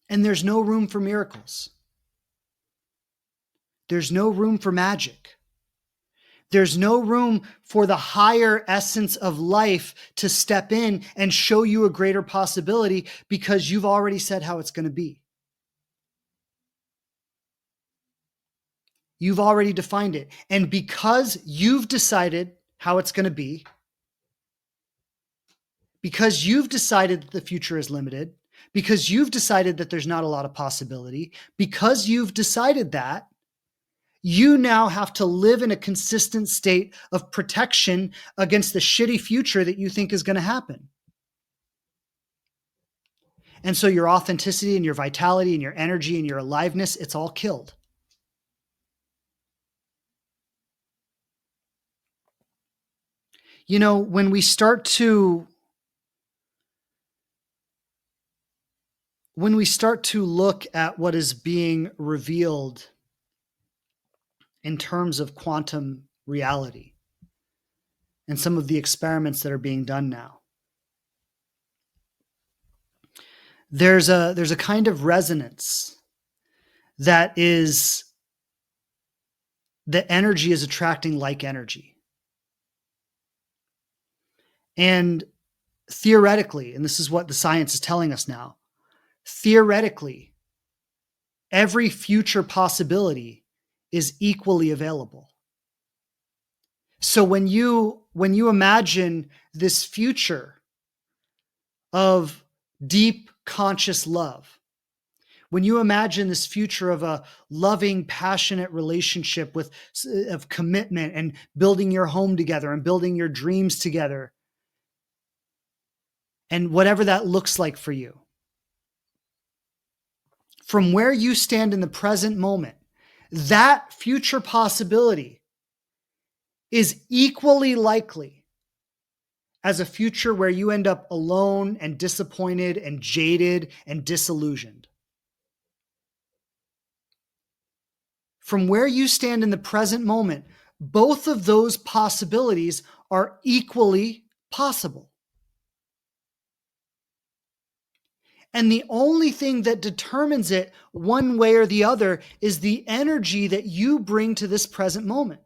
And there's no room for miracles. There's no room for magic. There's no room for the higher essence of life to step in and show you a greater possibility because you've already said how it's going to be. You've already defined it. And because you've decided how it's going to be, because you've decided that the future is limited, because you've decided that there's not a lot of possibility, because you've decided that, you now have to live in a consistent state of protection against the shitty future that you think is going to happen. And so your authenticity and your vitality and your energy and your aliveness, it's all killed. You know, when we start to look at what is being revealed in terms of quantum reality and some of the experiments that are being done now, there's a kind of resonance that is, the energy is attracting like energy. And theoretically, and this is what the science is telling us now, theoretically, every future possibility is equally available. So when you imagine this future of deep conscious love, when you imagine this future of a loving, passionate relationship of commitment and building your home together and building your dreams together, and whatever that looks like for you, from where you stand in the present moment, that future possibility is equally likely as a future where you end up alone and disappointed and jaded and disillusioned. From where you stand in the present moment, both of those possibilities are equally possible. And the only thing that determines it one way or the other is the energy that you bring to this present moment.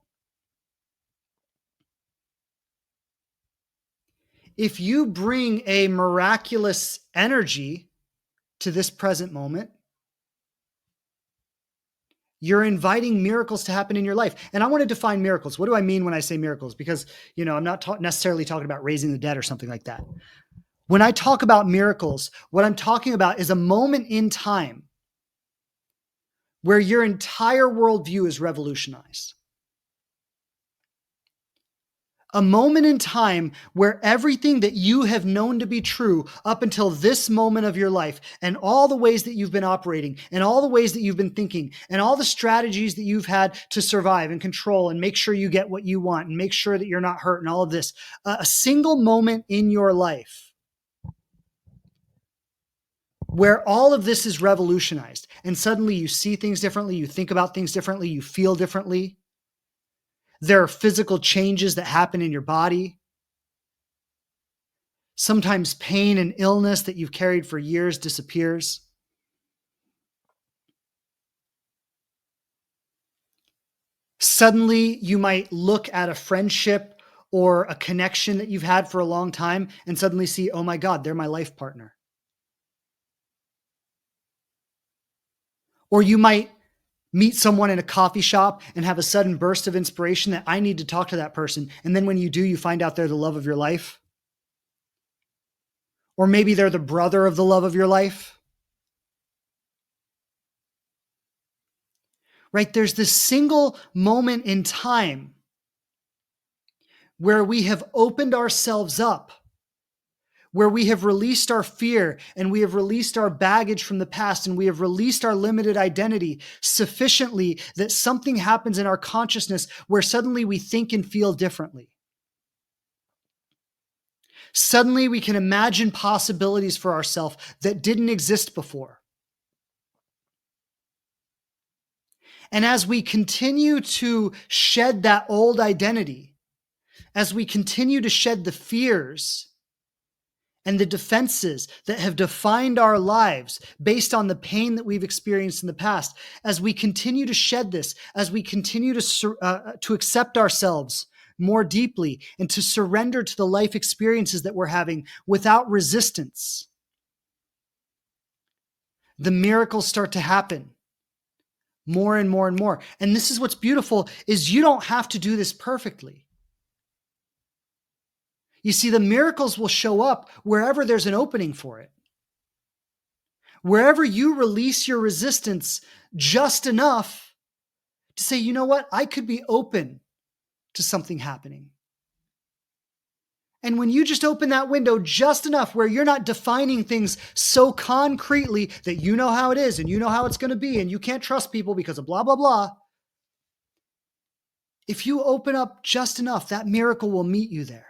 If you bring a miraculous energy to this present moment, you're inviting miracles to happen in your life. And I want to define miracles. What do I mean when I say miracles? Because, I'm not necessarily talking about raising the dead or something like that. When I talk about miracles, what I'm talking about is a moment in time where your entire worldview is revolutionized. A moment in time where everything that you have known to be true up until this moment of your life, and all the ways that you've been operating and all the ways that you've been thinking and all the strategies that you've had to survive and control and make sure you get what you want and make sure that you're not hurt and all of this, a single moment in your life where all of this is revolutionized and suddenly you see things differently, you think about things differently, you feel differently. There are physical changes that happen in your body. Sometimes pain and illness that you've carried for years disappears. Suddenly, you might look at a friendship or a connection that you've had for a long time and suddenly see, oh my God, they're my life partner. Or you might meet someone in a coffee shop and have a sudden burst of inspiration that I need to talk to that person. And then when you do, you find out they're the love of your life. Or maybe they're the brother of the love of your life. Right? There's this single moment in time where we have opened ourselves up, where we have released our fear and we have released our baggage from the past and we have released our limited identity sufficiently that something happens in our consciousness where suddenly we think and feel differently. Suddenly we can imagine possibilities for ourselves that didn't exist before. And as we continue to shed that old identity, as we continue to shed the fears and the defenses that have defined our lives based on the pain that we've experienced in the past, as we continue to shed this, as we continue to accept ourselves more deeply and to surrender to the life experiences that we're having without resistance, the miracles start to happen more and more and more. And this is what's beautiful, is you don't have to do this perfectly. You see, the miracles will show up wherever there's an opening for it. Wherever you release your resistance just enough to say, you know what, I could be open to something happening. And when you just open that window just enough where you're not defining things so concretely that you know how it is and you know how it's going to be and you can't trust people because of blah, blah, blah. If you open up just enough, that miracle will meet you there.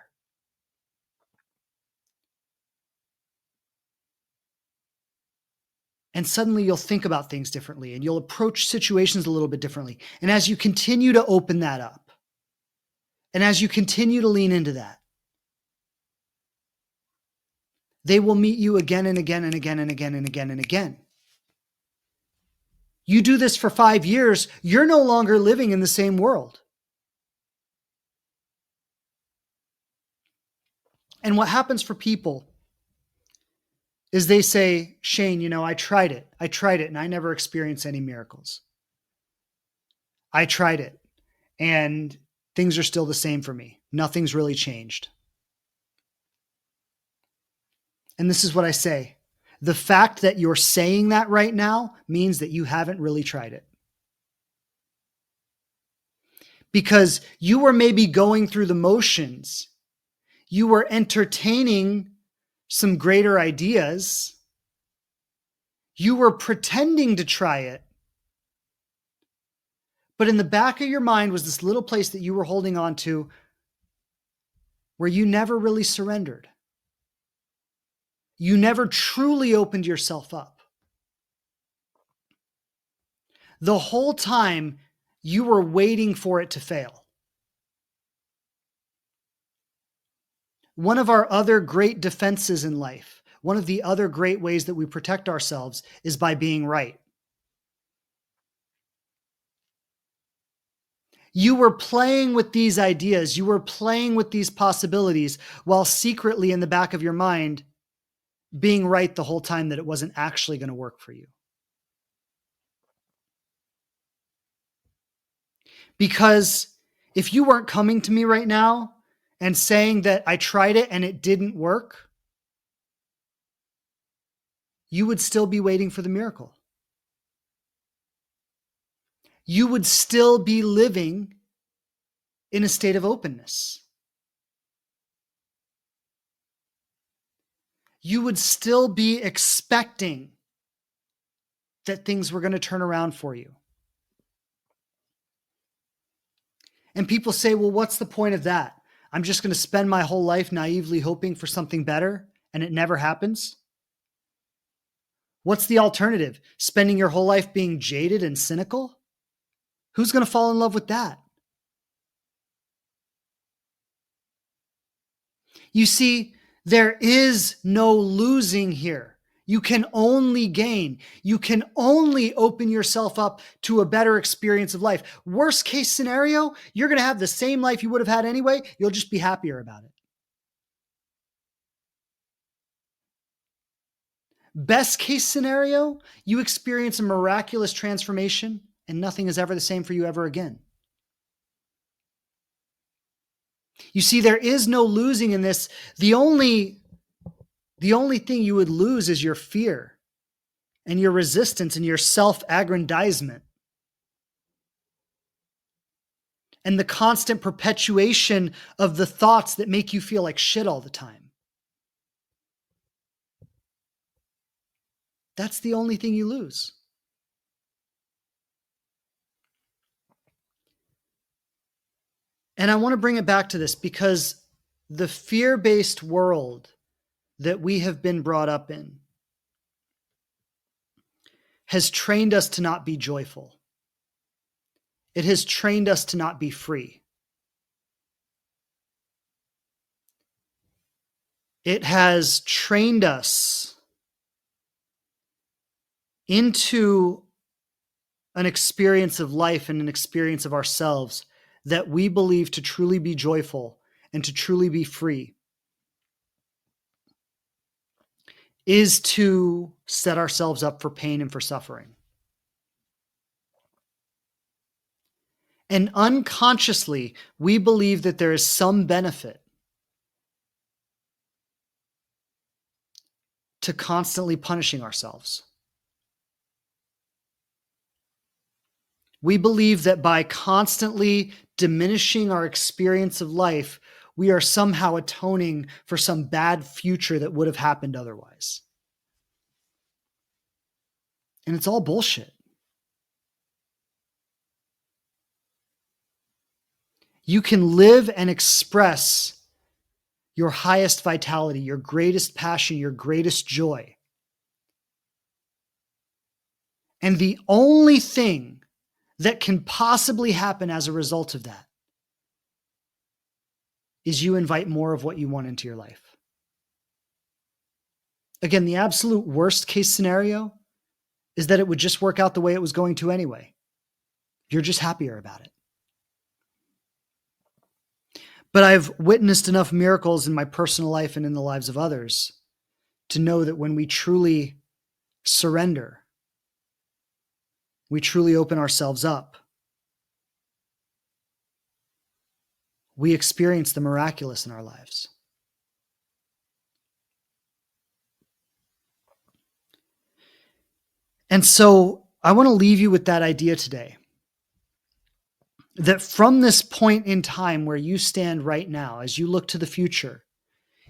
And suddenly you'll think about things differently and you'll approach situations a little bit differently. And as you continue to open that up, and as you continue to lean into that, they will meet you again and again and again and again and again and again. You do this for 5 years, you're no longer living in the same world. And what happens for people is they say, Shane, I tried it, and I never experienced any miracles. I tried it, and things are still the same for me. Nothing's really changed. And this is what I say. The fact that you're saying that right now means that you haven't really tried it. Because you were maybe going through the motions. You were entertaining some greater ideas. You were pretending to try it. But in the back of your mind was this little place that you were holding on to where you never really surrendered. You never truly opened yourself up. The whole time you were waiting for it to fail. One of our other great defenses in life, one of the other great ways that we protect ourselves is by being right. You were playing with these ideas, you were playing with these possibilities while secretly in the back of your mind being right the whole time that it wasn't actually going to work for you. Because if you weren't coming to me right now and saying that I tried it and it didn't work, you would still be waiting for the miracle. You would still be living in a state of openness. You would still be expecting that things were going to turn around for you. And people say, well, what's the point of that? I'm just going to spend my whole life naively hoping for something better and it never happens. What's the alternative? Spending your whole life being jaded and cynical? Who's going to fall in love with that? You see, there is no losing here. You can only gain. You can only open yourself up to a better experience of life. Worst case scenario, you're going to have the same life you would have had anyway. You'll just be happier about it. Best case scenario, you experience a miraculous transformation and nothing is ever the same for you ever again. You see, there is no losing in this. The only thing you would lose is your fear and your resistance and your self-aggrandizement and the constant perpetuation of the thoughts that make you feel like shit all the time. That's the only thing you lose. And I want to bring it back to this because the fear-based world that we have been brought up in has trained us to not be joyful. It has trained us to not be free. It has trained us into an experience of life and an experience of ourselves that we believe to truly be joyful and to truly be free is to set ourselves up for pain and for suffering. And unconsciously, we believe that there is some benefit to constantly punishing ourselves. We believe that by constantly diminishing our experience of life, we are somehow atoning for some bad future that would have happened otherwise. And it's all bullshit. You can live and express your highest vitality, your greatest passion, your greatest joy. And the only thing that can possibly happen as a result of that is you invite more of what you want into your life. Again, the absolute worst case scenario is that it would just work out the way it was going to anyway. You're just happier about it. But I've witnessed enough miracles in my personal life and in the lives of others to know that when we truly surrender, we truly open ourselves up, we experience the miraculous in our lives. And so I want to leave you with that idea today, that from this point in time where you stand right now, as you look to the future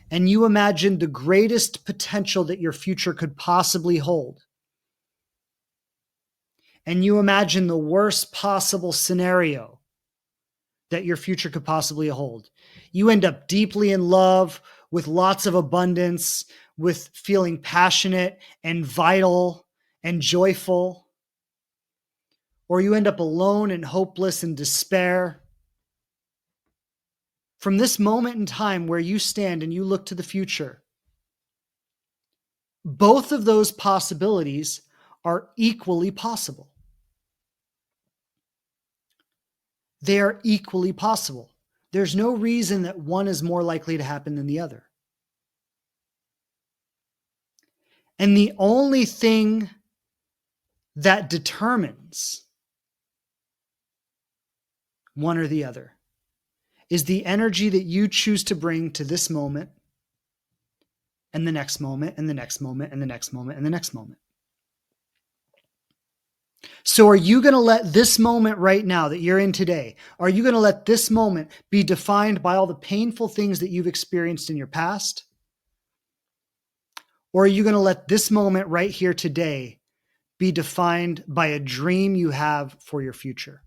and you imagine the greatest potential that your future could possibly hold, and you imagine the worst possible scenario that your future could possibly hold, you end up deeply in love with lots of abundance, with feeling passionate and vital and joyful, or you end up alone and hopeless and despair. From this moment in time where you stand and you look to the future, both of those possibilities are equally possible. They are equally possible. There's no reason that one is more likely to happen than the other. And the only thing that determines one or the other is the energy that you choose to bring to this moment and the next moment and the next moment and the next moment and the next moment. So are you going to let this moment right now that you're in today, are you going to let this moment be defined by all the painful things that you've experienced in your past? Or are you going to let this moment right here today be defined by a dream you have for your future?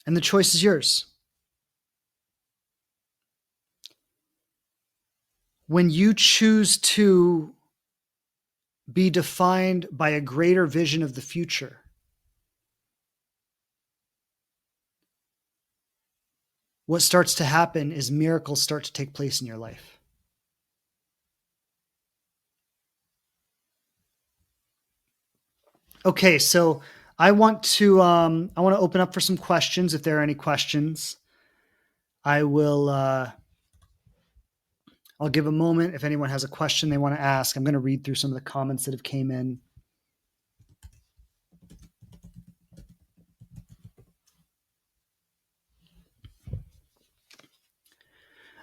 And the choice is yours. When you choose to be defined by a greater vision of the future, what starts to happen is miracles start to take place in your life. Okay, so I want to open up for some questions. If there are any questions, I will. I'll give a moment if anyone has a question they want to ask. I'm going to read through some of the comments that have came in.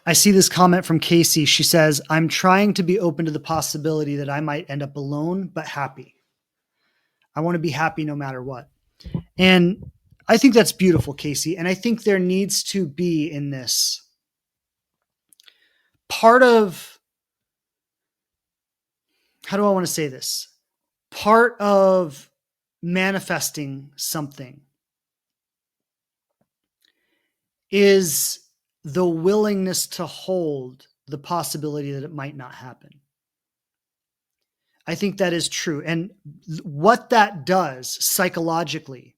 I see this comment from Casey. She says, "I'm trying to be open to the possibility that I might end up alone, but happy. I want to be happy no matter what." And I think that's beautiful, Casey. And I think there needs to be in this part of, how do I want to say this? Part of manifesting something is the willingness to hold the possibility that it might not happen. I think that is true. And what that does psychologically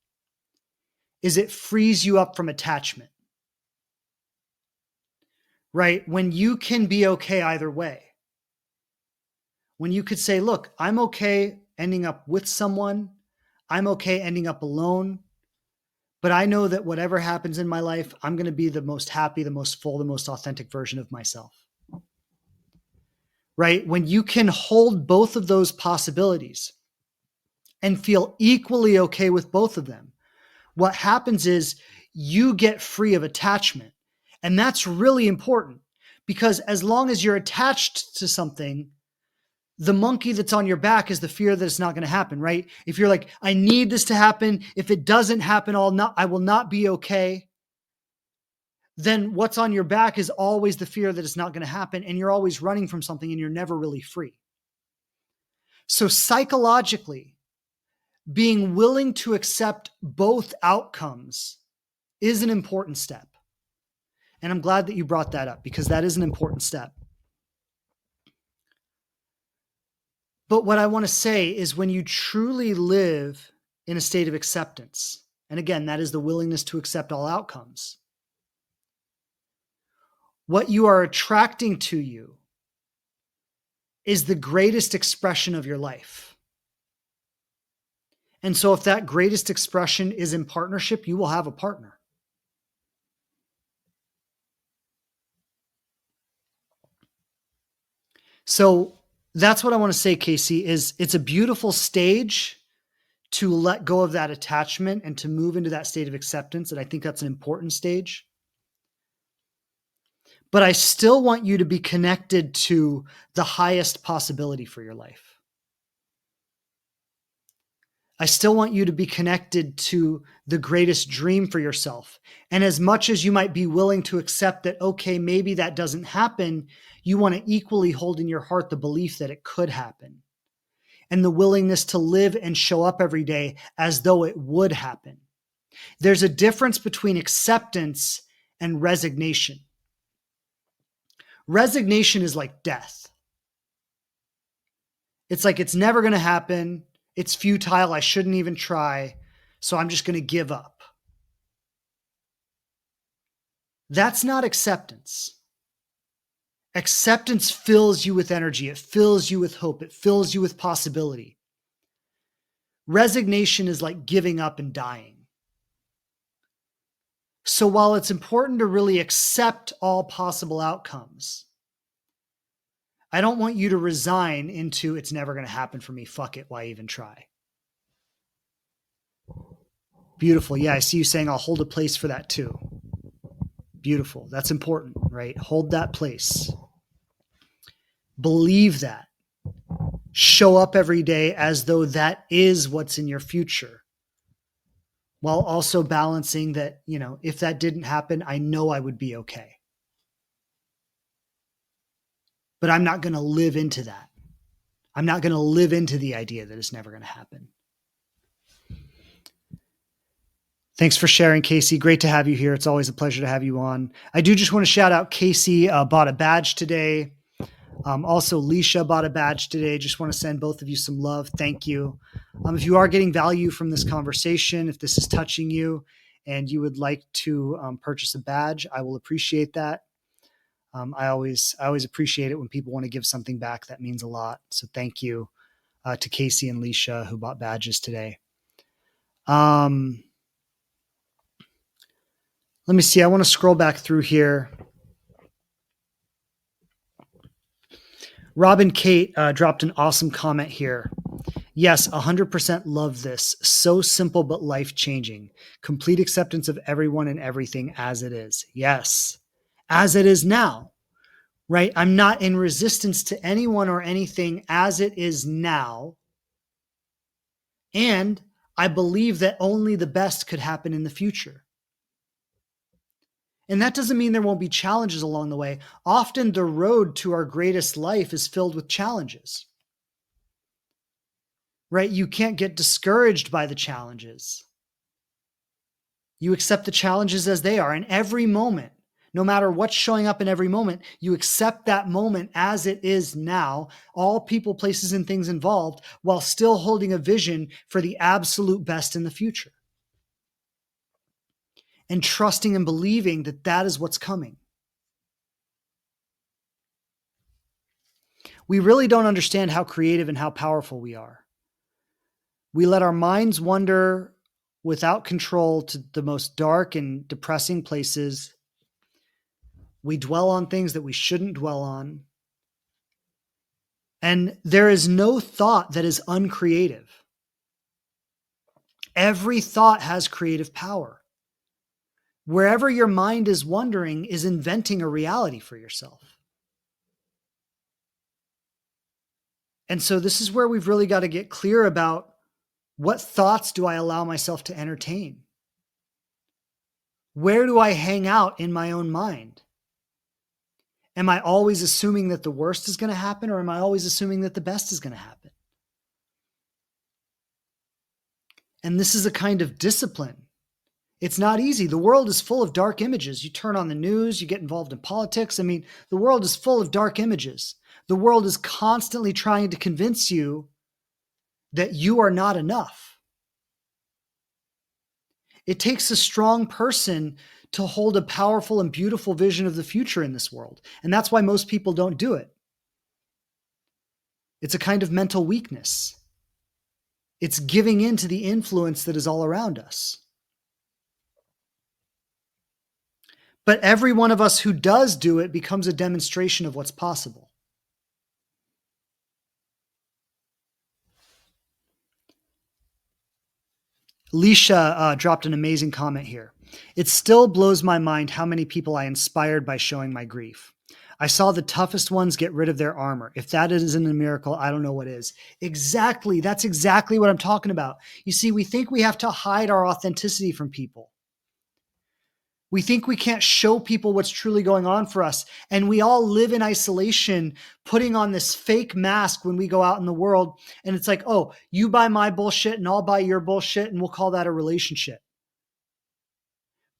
is it frees you up from attachment, right? When you can be okay either way, when you could say, look, I'm okay ending up with someone, I'm okay ending up alone, but I know that whatever happens in my life, I'm going to be the most happy, the most full, the most authentic version of myself. Right? When you can hold both of those possibilities and feel equally okay with both of them, what happens is you get free of attachment. And that's really important, because as long as you're attached to something, the monkey that's on your back is the fear that it's not going to happen, right? If you're like, I need this to happen. If it doesn't happen, I will not be okay. Then what's on your back is always the fear that it's not going to happen. And you're always running from something and you're never really free. So psychologically, being willing to accept both outcomes is an important step. And I'm glad that you brought that up, because that is an important step. But what I want to say is, when you truly live in a state of acceptance, and again, that is the willingness to accept all outcomes, what you are attracting to you is the greatest expression of your life. And so if that greatest expression is in partnership, you will have a partner. So that's what I want to say, Casey, is it's a beautiful stage to let go of that attachment and to move into that state of acceptance. And I think that's an important stage. But I still want you to be connected to the highest possibility for your life. I still want you to be connected to the greatest dream for yourself. And as much as you might be willing to accept that, okay, maybe that doesn't happen, you want to equally hold in your heart the belief that it could happen, and the willingness to live and show up every day as though it would happen. There's a difference between acceptance and resignation. Resignation is like death. It's like, it's never going to happen. It's futile. I shouldn't even try. So I'm just going to give up. That's not acceptance. Acceptance fills you with energy. It fills you with hope. It fills you with possibility. Resignation is like giving up and dying. So while it's important to really accept all possible outcomes, I don't want you to resign into, it's never going to happen for me. Fuck it. Why even try? Beautiful. Yeah, I see you saying I'll hold a place for that too. Beautiful. That's important, right? Hold that place. Believe that. Show up every day as though that is what's in your future, while also balancing that, if that didn't happen, I know I would be okay. But I'm not going to live into that. I'm not going to live into the idea that it's never going to happen. Thanks for sharing, Casey. Great to have you here. It's always a pleasure to have you on. I do just want to shout out Casey, bought a badge today. Also, Leisha bought a badge today. Just want to send both of you some love. Thank you. If you are getting value from this conversation, if this is touching you and you would like to purchase a badge, I will appreciate that. I always appreciate it when people want to give something back. That means a lot. So thank you to Casey and Leisha who bought badges today. Let me see. I want to scroll back through here. Robin Kate dropped an awesome comment here. Yes, 100% love this. So simple but life-changing. Complete acceptance of everyone and everything as it is. Yes, as it is now, right? I'm not in resistance to anyone or anything as it is now. And I believe that only the best could happen in the future. And that doesn't mean there won't be challenges along the way. Often the road to our greatest life is filled with challenges, right? You can't get discouraged by the challenges. You accept the challenges as they are in every moment. No matter what's showing up in every moment, you accept that moment as it is now, all people, places, and things involved, while still holding a vision for the absolute best in the future. And trusting and believing that that is what's coming. We really don't understand how creative and how powerful we are. We let our minds wander without control to the most dark and depressing places. We dwell on things that we shouldn't dwell on. And there is no thought that is uncreative. Every thought has creative power. Wherever your mind is wandering is inventing a reality for yourself. And so this is where we've really got to get clear about what thoughts do I allow myself to entertain? Where do I hang out in my own mind? Am I always assuming that the worst is going to happen, or am I always assuming that the best is going to happen? And this is a kind of discipline. It's not easy. The world is full of dark images. You turn on the news, you get involved in politics. I mean, the world is full of dark images. The world is constantly trying to convince you that you are not enough. It takes a strong person to hold a powerful and beautiful vision of the future in this world. And that's why most people don't do it. It's a kind of mental weakness. It's giving in to the influence that is all around us. But every one of us who does do it becomes a demonstration of what's possible. Leisha dropped an amazing comment here. It still blows my mind how many people I inspired by showing my grief. I saw the toughest ones get rid of their armor. If that isn't a miracle, I don't know what is. Exactly. That's exactly what I'm talking about. You see, we think we have to hide our authenticity from people. We think we can't show people what's truly going on for us. And we all live in isolation, putting on this fake mask when we go out in the world. And it's like, oh, you buy my bullshit and I'll buy your bullshit, and we'll call that a relationship.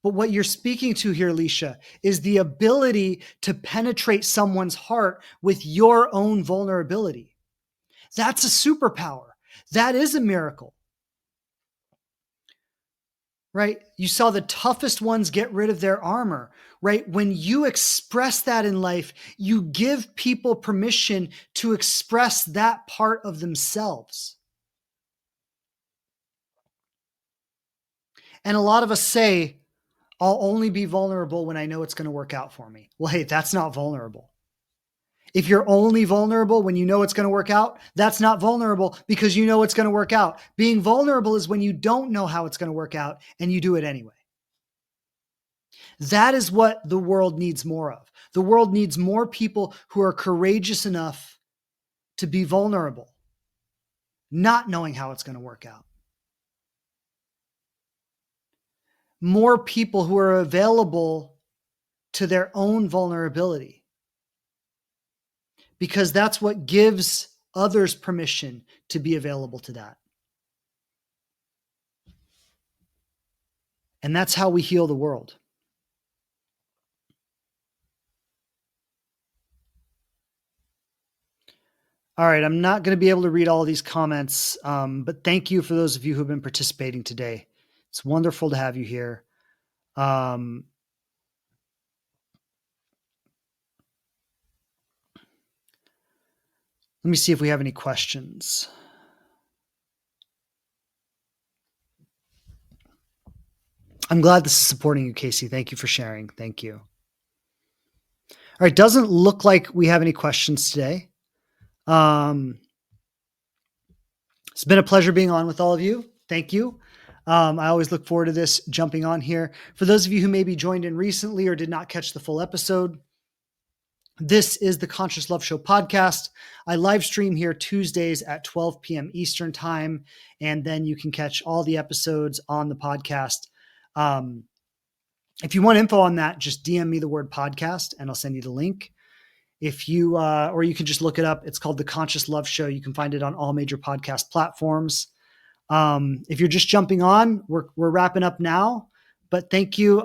But what you're speaking to here, Leisha, is the ability to penetrate someone's heart with your own vulnerability. That's a superpower. That is a miracle. Right? You saw the toughest ones get rid of their armor, right? When you express that in life, you give people permission to express that part of themselves. And a lot of us say, I'll only be vulnerable when I know it's going to work out for me. Well, hey, that's not vulnerable. If you're only vulnerable when you know it's going to work out, that's not vulnerable because you know it's going to work out. Being vulnerable is when you don't know how it's going to work out and you do it anyway. That is what the world needs more of. The world needs more people who are courageous enough to be vulnerable, not knowing how it's going to work out. More people who are available to their own vulnerability. Because that's what gives others permission to be available to that. And that's how we heal the world. All right, I'm not going to be able to read all of these comments, but thank you for those of you who have been participating today. It's wonderful to have you here. Um, let me see if we have any questions. I'm glad this is supporting you, Casey. Thank you for sharing. Thank you. All right. Doesn't look like we have any questions today. It's been a pleasure being on with all of you. Thank you. I always look forward to this jumping on here. For those of you who maybe joined in recently or did not catch the full episode, this is the Conscious Love Show podcast. I live stream here Tuesdays at 12 p.m. Eastern time, and then you can catch all the episodes on the podcast. If you want info on that, just DM me the word podcast and I'll send you the link. If you, or you can just look it up. It's called the Conscious Love Show. You can find it on all major podcast platforms. If you're just jumping on, we're wrapping up now, but thank you.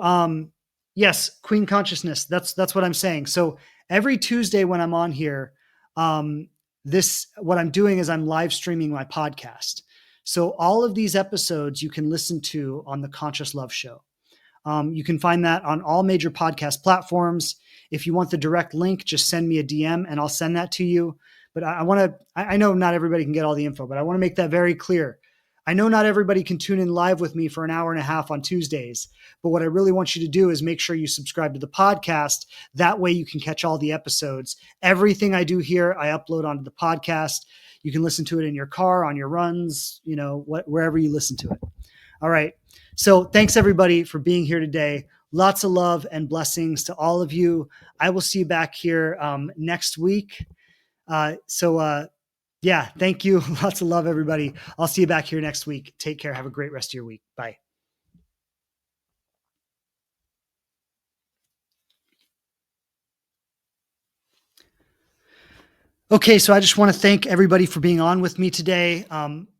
Yes, Queen Consciousness. That's what I'm saying. So every Tuesday when I'm on here, what I'm doing is I'm live streaming my podcast. So all of these episodes you can listen to on the Conscious Love Show. You can find that on all major podcast platforms. If you want the direct link, just send me a DM and I'll send that to you. But I know not everybody can get all the info, but I want to make that very clear. I know not everybody can tune in live with me for an hour and a half on Tuesdays, but what I really want you to do is make sure you subscribe to the podcast. That way you can catch all the episodes. Everything I do here, I upload onto the podcast. You can listen to it in your car, on your runs, wherever you listen to it. All right. So thanks everybody for being here today. Lots of love and blessings to all of you. I will see you back here next week. Yeah, thank you. Lots of love, everybody. I'll see you back here next week. Take care. Have a great rest of your week. Bye. Okay, so I just want to thank everybody for being on with me today.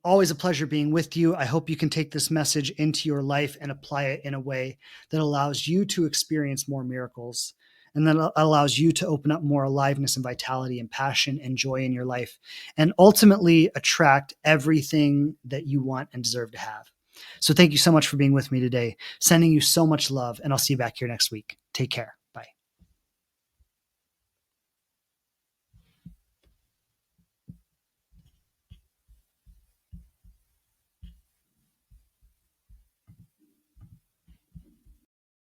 Always a pleasure being with you. I hope you can take this message into your life and apply it in a way that allows you to experience more miracles and that allows you to open up more aliveness and vitality and passion and joy in your life and ultimately attract everything that you want and deserve to have. So thank you so much for being with me today. Sending you so much love, and I'll see you back here next week. Take care.